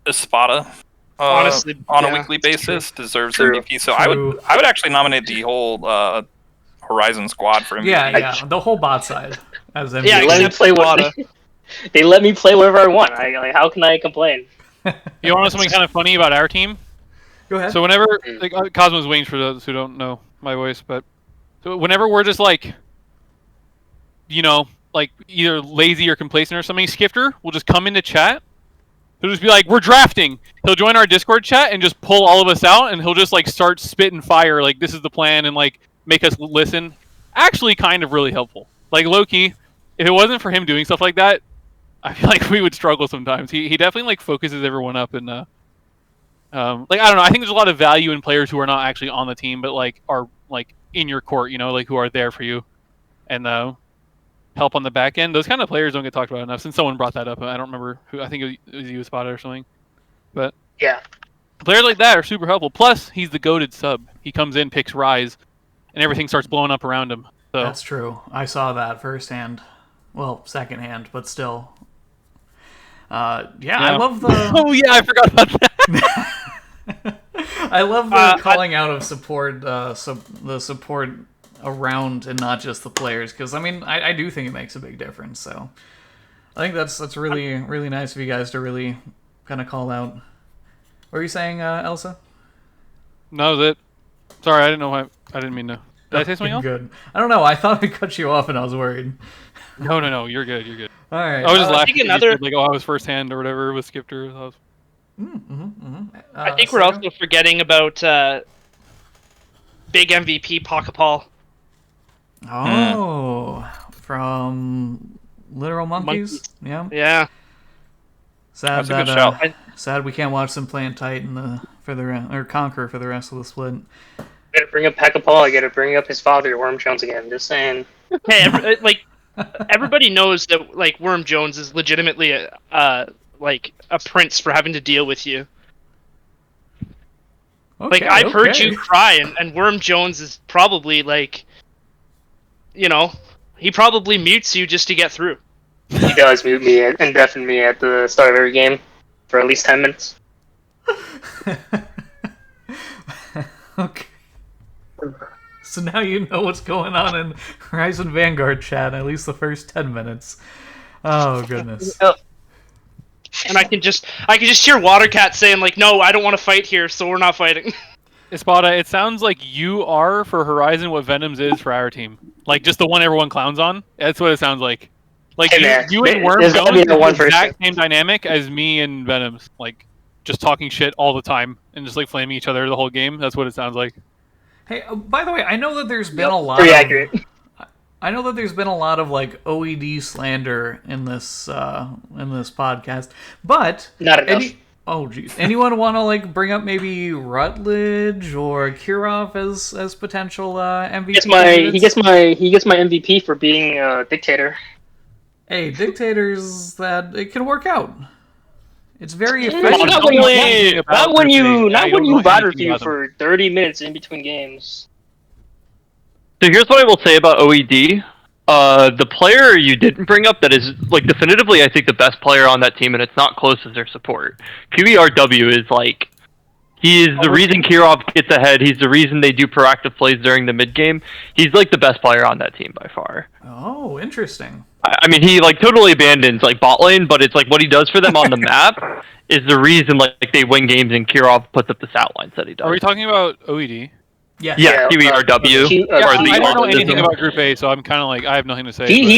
B: Espada
F: Honestly,
B: on a
F: yeah,
B: weekly
F: it's true.
B: basis deserves
E: True.
B: MVP. So
A: True.
B: I would actually nominate the whole Horizon squad for MVP.
A: Yeah, the whole bot side as MVP.
F: Yeah,
E: They let me
F: except
E: play what
F: Spada.
E: they let me play whatever I want. How can I complain?
G: You want to know something kind of funny about our team?
A: Go ahead.
G: So whenever like Cosmo's Wings for those who don't know my voice, but so whenever we're just like, like either lazy or complacent or something, Skifter will just come into chat. He'll just be like, "We're drafting." He'll join our Discord chat and just pull all of us out, and he'll just like start spitting fire, like this is the plan, and like make us listen. Actually, kind of really helpful. Like Loki, if it wasn't for him doing stuff like that, I feel like we would struggle sometimes. He definitely like focuses everyone up and like I don't know. I think there's a lot of value in players who are not actually on the team, but like are like in your court, like who are there for you, and help on the back end. Those kind of players don't get talked about enough. Since someone brought that up, I don't remember who. I think it was you, Spotted or something. But
E: Yeah.
G: players like that are super helpful. Plus, he's the goated sub. He comes in, picks Rise, and everything starts blowing up around him. So
A: That's true. I saw that firsthand. Well, secondhand, but still. Yeah, I love the.
G: Oh yeah, I forgot about that.
A: I love the calling out of support. The support around and not just the players, because I mean, I do think it makes a big difference. So I think that's really really nice of you guys to really kind of call out. What were you saying, Elsa?
G: No, that. Sorry, I didn't know why. I didn't mean to. Did I say something else?
A: Good. I don't know. I thought I cut you off and I was worried.
G: No. You're good. You're good.
A: All right.
G: I was just
F: I
G: laughing.
F: think
G: At you
F: another-
G: said, like, I was first hand or whatever with Skifter.
F: I think we're also forgetting about big MVP Pakapal.
A: Oh, from Literal Monkeys. Yeah.
F: Yeah.
A: Sad
B: That's a good
A: that
B: shout.
A: sad we can't watch them playing tight in or Conqueror for the rest of the split.
E: I gotta bring up Packapal. I gotta bring up his father, Worm Jones, again. Just saying.
F: Hey, everybody knows that like Worm Jones is legitimately a prince for having to deal with you.
A: Okay,
F: Like I've heard
A: okay.
F: you cry, and Worm Jones is probably like, he probably mutes you just to get through.
E: He does mute me and deafen me at the start of every game for at least 10 minutes.
A: Okay. So now you know what's going on in Horizon Vanguard chat, at least the first 10 minutes. Oh, goodness.
F: And I can just hear Watercat saying like, "No, I don't want to fight here, so we're not fighting."
G: Espada, it sounds like you are for Horizon what Venoms is for our team. Like just the one everyone clowns on. That's what it sounds like. Like
E: Hey, man,
G: you and Worm
E: there's
G: Jones
E: gotta be
G: is
E: that
G: the
E: one
G: exact
E: person.
G: same dynamic as me and Venoms. Like just talking shit all the time and just like flaming each other the whole game. That's what it sounds like.
A: Hey, by the way, I know that there's been a lot
E: Pretty
A: of...
E: accurate.
A: I know that there's been a lot of like OED slander in this podcast, but
E: Not enough.
A: oh geez, anyone want to like bring up maybe Rutledge or Kirov as potential MVP?
E: He gets my MVP for being a dictator.
A: Hey, dictators, that it can work out. It's very
E: Not
A: efficient.
G: Don't
E: when
G: know anything about
E: not when
G: their thing.
E: you
G: I don't know
E: bot
G: anything
E: review
G: about them.
E: for 30 minutes in between games.
D: So here's what I will say about OED. The player you didn't bring up that is like definitively I think the best player on that team, and it's not close as their support. QERW is like he is the reason Kirov gets ahead. He's the reason they do proactive plays during the mid game. He's like the best player on that team by far.
A: Oh, interesting.
D: I mean, he like totally abandons like bot lane, but it's like what he does for them on the map is the reason like they win games, and Kirov puts up the stat lines that he does.
G: Are we talking about OED?
A: Yes.
E: Yeah,
B: QERW.
E: Q-
G: Yeah,
B: Or
G: I
B: the
G: don't know
B: autism.
G: anything about Group A, so I'm kind of like I have nothing to say.
E: He
G: but-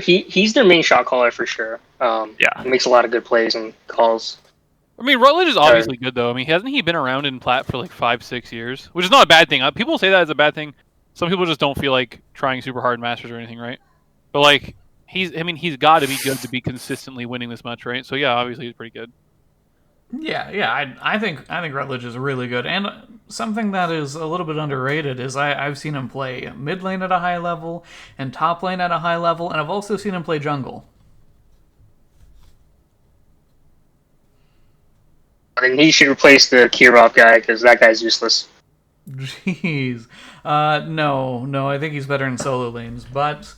E: he is he's their main shot caller for sure.
B: Yeah.
E: He makes a lot of good plays and calls.
G: I mean, Rutledge is obviously good though. I mean, hasn't he been around in Plat for like 5-6 years? Which is not a bad thing. People say that as a bad thing. Some people just don't feel like trying super hard in Masters or anything, right? But like he's got to be good to be consistently winning this much, right? So yeah, obviously he's pretty good.
A: Yeah. I think Rutledge is really good, and something that is a little bit underrated is I've seen him play mid lane at a high level and top lane at a high level, and I've also seen him play jungle.
E: And he should replace the Kirov guy because that guy's useless.
A: Jeez. No, I think he's better in solo lanes, but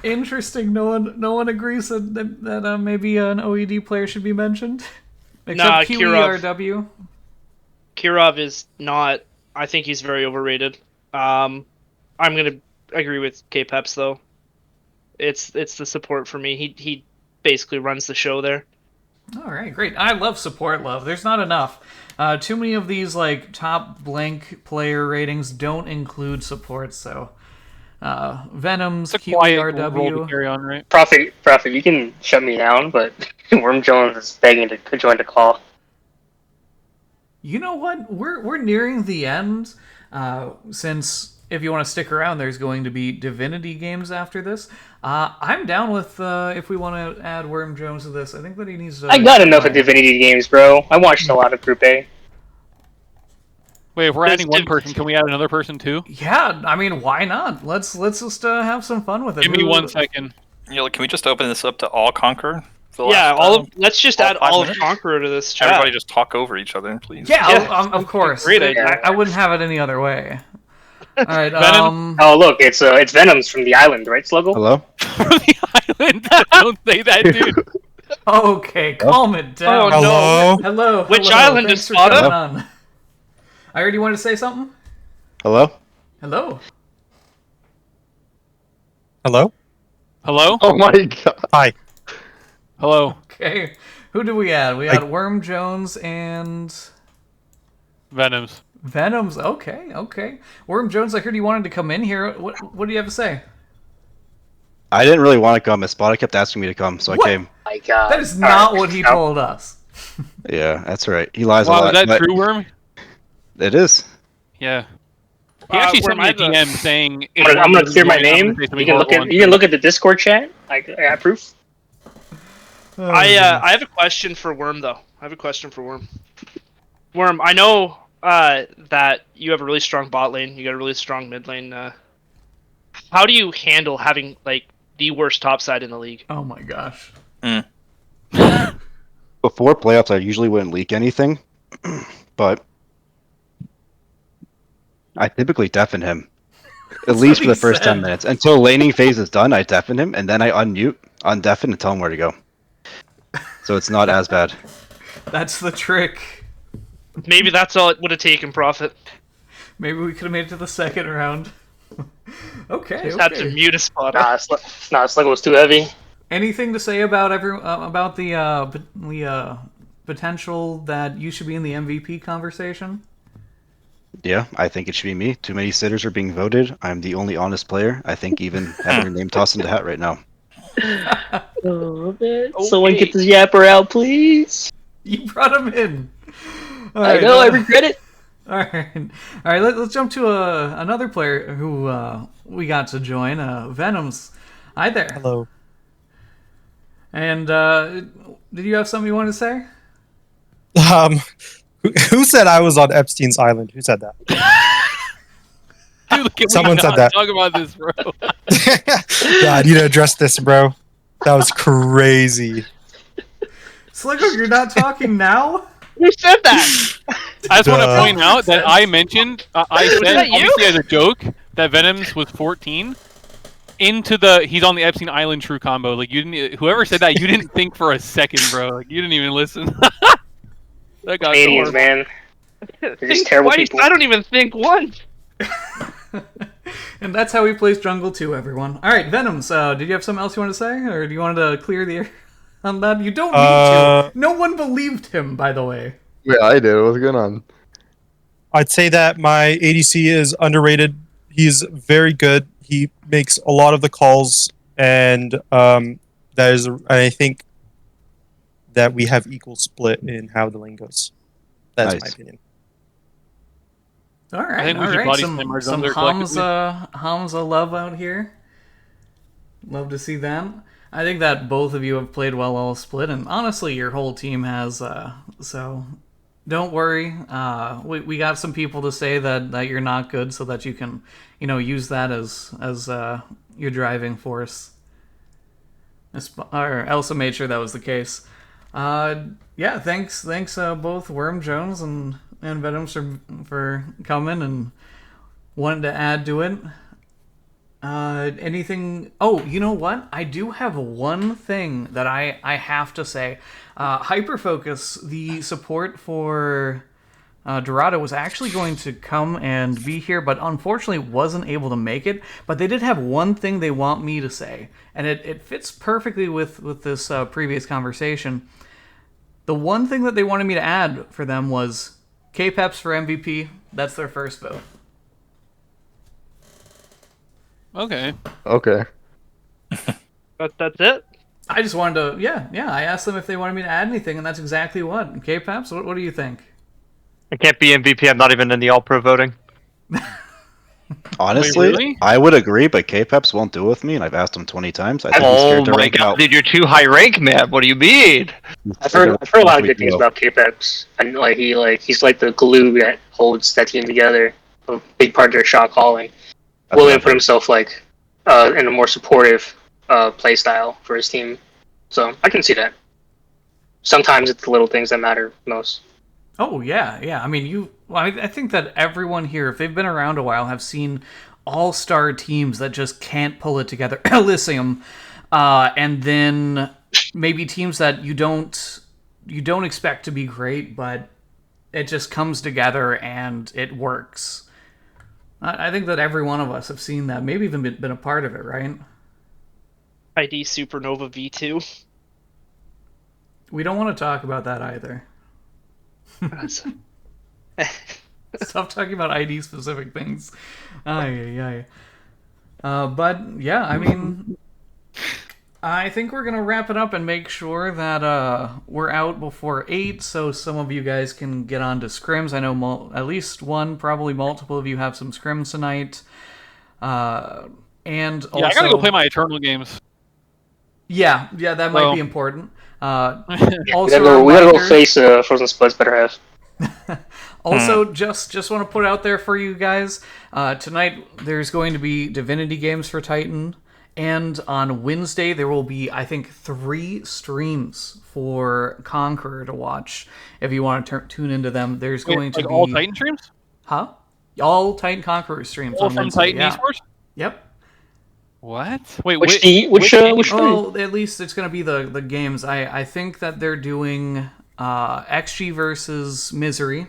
A: interesting. No one agrees that maybe an OED player should be mentioned.
F: Nah,
A: Except QERW.
F: Kirov is not. I think he's very overrated. I'm gonna agree with K-Peps though. It's the support for me. He basically runs the show there.
A: All right, great. I love support love. There's not enough. Too many of these like top blank player ratings don't include support. So, Venoms,
G: It's a quiet role to
A: QERW.
G: carry on, right?
E: Prophet, you can shut me down, but Worm Jones is begging to join the call.
A: You know what? We're nearing the end. Since if you want to stick around, there's going to be Divinity games after this. I'm down with if we want to add Worm Jones to this. I think that he needs to.
E: I got enough of Divinity games, bro. I watched a lot of Group A.
G: Wait, if we're adding one person, can we add another person too?
A: Yeah, I mean, why not? Let's just have some fun with it.
G: Give me 1 second.
B: Can we just open this up to all Conqueror?
F: Yeah, let's just add all of
B: minutes?
F: Conqueror to this chat.
B: Everybody just talk over each other, please.
A: Yeah,
F: Yeah.
A: of course.
F: Great idea.
A: I wouldn't have it any other way. All right.
G: Venom?
E: Oh, look, it's Venoms from the island, right, Sluggle?
C: Hello?
G: From the island. Don't say that, dude.
A: Okay, calm it down.
F: Oh, no.
A: Hello.
F: Which
A: hello,
F: island
A: thanks
F: is
A: for
F: Spada?
A: coming on. I already wanted to say something.
C: Hello?
A: Hello.
H: Hello?
G: Hello?
C: Oh my god.
H: Hi.
G: Hello.
A: Okay. Who do we add? We had Worm Jones and
G: Venoms.
A: Venoms. Okay. Worm Jones, I heard you wanted to come in here. What do you have to say?
I: I didn't really want to come. Espada kept asking me to come, so
A: What?
I: I came.
E: My God.
A: That is not what he told us.
I: Yeah, that's right. He lies a
G: Wow,
I: lot.
G: is that
I: but
G: true, Worm?
I: It is.
G: Yeah. He actually sent
F: Worm,
G: me a
F: I have
G: DM saying...
E: I'm gonna clear my name. You can look at the Discord chat. I got proof.
F: I have a question for Worm though. Worm, I know that you have a really strong bot lane. You got a really strong mid lane. How do you handle having like the worst top side in the league?
A: Oh my gosh.
I: Before playoffs, I usually wouldn't leak anything, but I typically deafen him. At least for the first 10 minutes. Until laning phase is done, I deafen him, and then I undeafen, and tell him where to go. So it's not as bad.
A: That's the trick.
F: Maybe that's all it would have taken, Prophet.
A: Maybe we could have made it to the second round. Okay.
F: Just had to mute a spot.
E: Nah, Sluggle was too heavy.
A: Anything to say about about the potential that you should be in the MVP conversation?
I: Yeah, I think it should be me. Too many sitters are being voted. I'm the only honest player. I think even having your name tossed in the hat right now.
E: Oh, man. Someone get this yapper out, please.
A: You brought him in. All
E: I
A: right,
E: know, I regret it.
A: All right. Let's jump to another player who we got to join. Venoms. Hi there.
H: Hello.
A: And did you have something you wanted to say?
H: Who said I was on Epstein's island? Who said that?
G: Dude, can
H: Someone
G: we
H: said
G: not
H: that.
G: talk about this, bro?
H: Yeah, I need to address this, bro. That was crazy.
A: Sligo, you're not talking now?
F: Who said that?
G: I just want to
H: Duh.
G: point out that I mentioned, I said,
F: that you?
G: obviously as a joke, that Venoms was 14 into he's on the Epstein Island true combo. Like, you didn't, whoever said that, you didn't think for a second, bro. Like, you didn't even listen. That got
E: Canadians, man. They're just terrible
F: Twice,
E: people.
F: I don't even think once.
A: And that's how he plays jungle too, everyone. All right, Venoms, did you have something else you want to say? Or do you want to clear the air on that? You don't need to. No one believed him, by the way.
C: Yeah, I did. What's going on?
H: I'd say that my ADC is underrated. He's very good. He makes a lot of the calls, and that is, I think that we have equal split in how the lane goes. That's my
I: Nice.
H: opinion.
A: All right,
G: think we
A: all
G: should
A: right.
G: body slam our
A: Some
G: jungler collectively.
A: Hamza love out here. Love to see that. I think that both of you have played well all split, and honestly, your whole team has. So don't worry. We got some people to say that you're not good, so that you can, use that as your driving force. Or Elsa made sure that was the case. Yeah, thanks, both Worm Jones and Venoms for coming and wanting to add to it. Anything? Oh, you know what? I do have one thing that I have to say. Hyperfocus, the support for Dorado, was actually going to come and be here, but unfortunately wasn't able to make it. But they did have one thing they want me to say, and it fits perfectly with this previous conversation. The one thing that they wanted me to add for them was K-Peps for MVP. That's their first vote.
G: Okay.
C: Okay.
F: That's it.
A: I just wanted to, yeah. I asked them if they wanted me to add anything, and that's exactly what. K-Peps, what do you think?
D: I can't be MVP. I'm not even in the All-Pro voting.
I: Honestly,
G: really?
I: I would agree, but K-Peps won't do it with me, and I've asked him 20 times. I think he's
D: Oh
I: scared to
D: my
I: rank
D: god,
I: out.
D: dude, you're too high rank, man. What do you mean?
E: I've heard a lot of good things about K-Peps, and he's like the glue that holds that team together. A big part of their shot calling. Willing to put himself in a more supportive play style for his team. So I can see that. Sometimes it's the little things that matter most.
A: Oh, yeah. I mean, I think that everyone here, if they've been around a while, have seen all-star teams that just can't pull it together. Elysium. And then maybe teams that you don't expect to be great, but it just comes together and it works. I think that every one of us have seen that, maybe even been a part of it, right?
F: ID Supernova V2.
A: We don't want to talk about that either. Stop talking about ID specific things. But yeah, I mean, I think we're gonna wrap it up and make sure that we're out before 8, so some of you guys can get on to scrims. I know at least one, probably multiple of you have some scrims tonight. And also,
G: I gotta go play my Eternal games.
A: Yeah, that might be important. Also,
E: we gotta go face Frozen Splits better half.
A: Also, just want to put out there for you guys, tonight there's going to be Divinity games for Titan, and on Wednesday there will be, I think, 3 streams for Conqueror to watch. If you want to tune into them, there's going to be
G: all Titan streams.
A: Huh? All Titan Conqueror streams
G: All
A: on
G: from
A: Wednesday.
G: Titan
A: Yeah.
G: Esports.
A: Yep.
G: What? Wait,
E: Which
A: Well, at least it's going to be the games. I think that they're doing XG versus Misery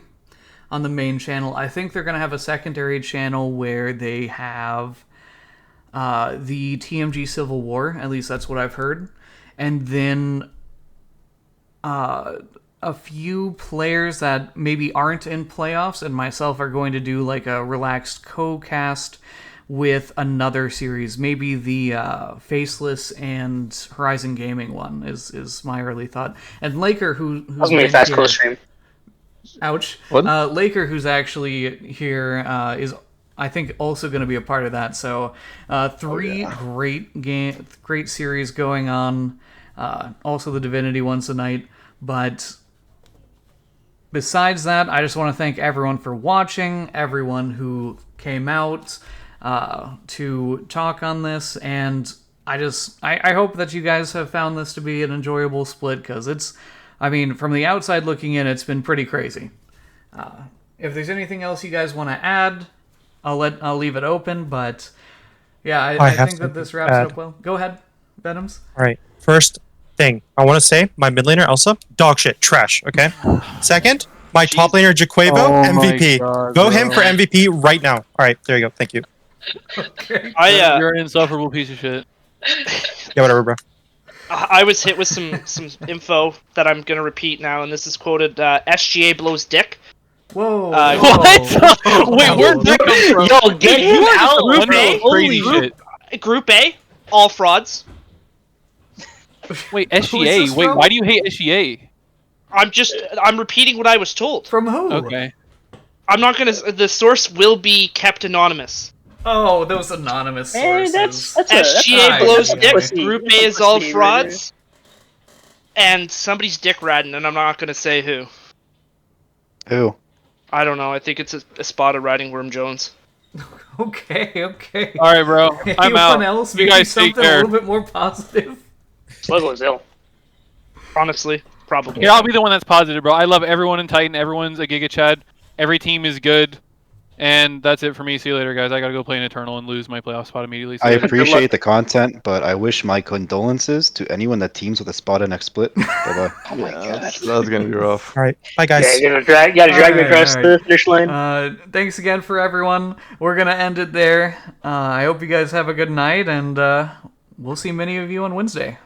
A: on the main channel. I think they're going to have a secondary channel where they have the TMG Civil War. At least that's what I've heard. And then a few players that maybe aren't in playoffs and myself are going to do like a relaxed co-cast with another series. Maybe the Faceless and Horizon Gaming one is my early thought. And Laker, who's
E: That was a fast close stream.
A: Ouch.
C: What?
A: Laker, who's actually here, is I think also going to be a part of that. So 3 great series going on. Also the Divinity ones tonight. But besides that, I just want to thank everyone for watching, everyone who came out to talk on this, and I hope that you guys have found this to be an enjoyable split, because from the outside looking in, it's been pretty crazy. If there's anything else you guys want to add, I'll leave it open, but yeah, I think that this wraps it up well. Go ahead, Venoms.
H: All right. First thing I want to say, my mid laner Elsa, dog shit, trash. Okay. Second, my top laner Jaquavo, MVP. Vote him for MVP right now. All right, there you go. Thank you.
A: Okay.
G: You're an insufferable piece of shit.
H: Yeah, whatever, bro.
F: I was hit with some info that I'm gonna repeat now, and this is quoted: "SGA blows dick."
A: Whoa.
G: What? Wait, where'd that come from?
F: Yo, get him
G: You are just
F: out,
G: a window
F: okay?
G: of crazy
F: Holy
G: shit.
F: Group A, all frauds.
G: Wait,
A: Who's
G: SGA.
A: this
G: Wait,
A: from?
G: why do you hate SGA?
F: I'm repeating what I was told.
A: From who?
G: Okay.
F: I'm not gonna. The source will be kept anonymous.
A: Oh, those anonymous sources.
F: SGA
A: Alright,
F: blows
A: okay.
F: dick. Group A is all frauds. And somebody's dick riding, and I'm not gonna say who.
I: Who?
F: I don't know. I think it's a spot of riding Worm Jones.
A: Okay.
G: All right, bro. I'm
A: Anyone
G: out.
A: else?
G: You
A: Maybe
G: guys take
A: something a
G: care.
A: little bit more positive.
E: Sluggo was ill.
F: Honestly, probably.
G: Here, I'll be the one that's positive, bro. I love everyone in Titan. Everyone's a Giga Chad. Every team is good. And that's it for me. See you later, guys. I gotta go play an Eternal and lose my playoff spot immediately. See
I: I
G: you later.
I: appreciate the content, but I wish my condolences to anyone that teams with a spot in next split. Bye-bye.
F: Oh my god.
C: That's gonna be rough.
H: All right. Bye,
E: Yeah,
H: guys.
E: you gotta drag me across
A: Alright.
E: the finish line.
A: Thanks again for everyone. We're gonna end it there. I hope you guys have a good night, and we'll see many of you on Wednesday.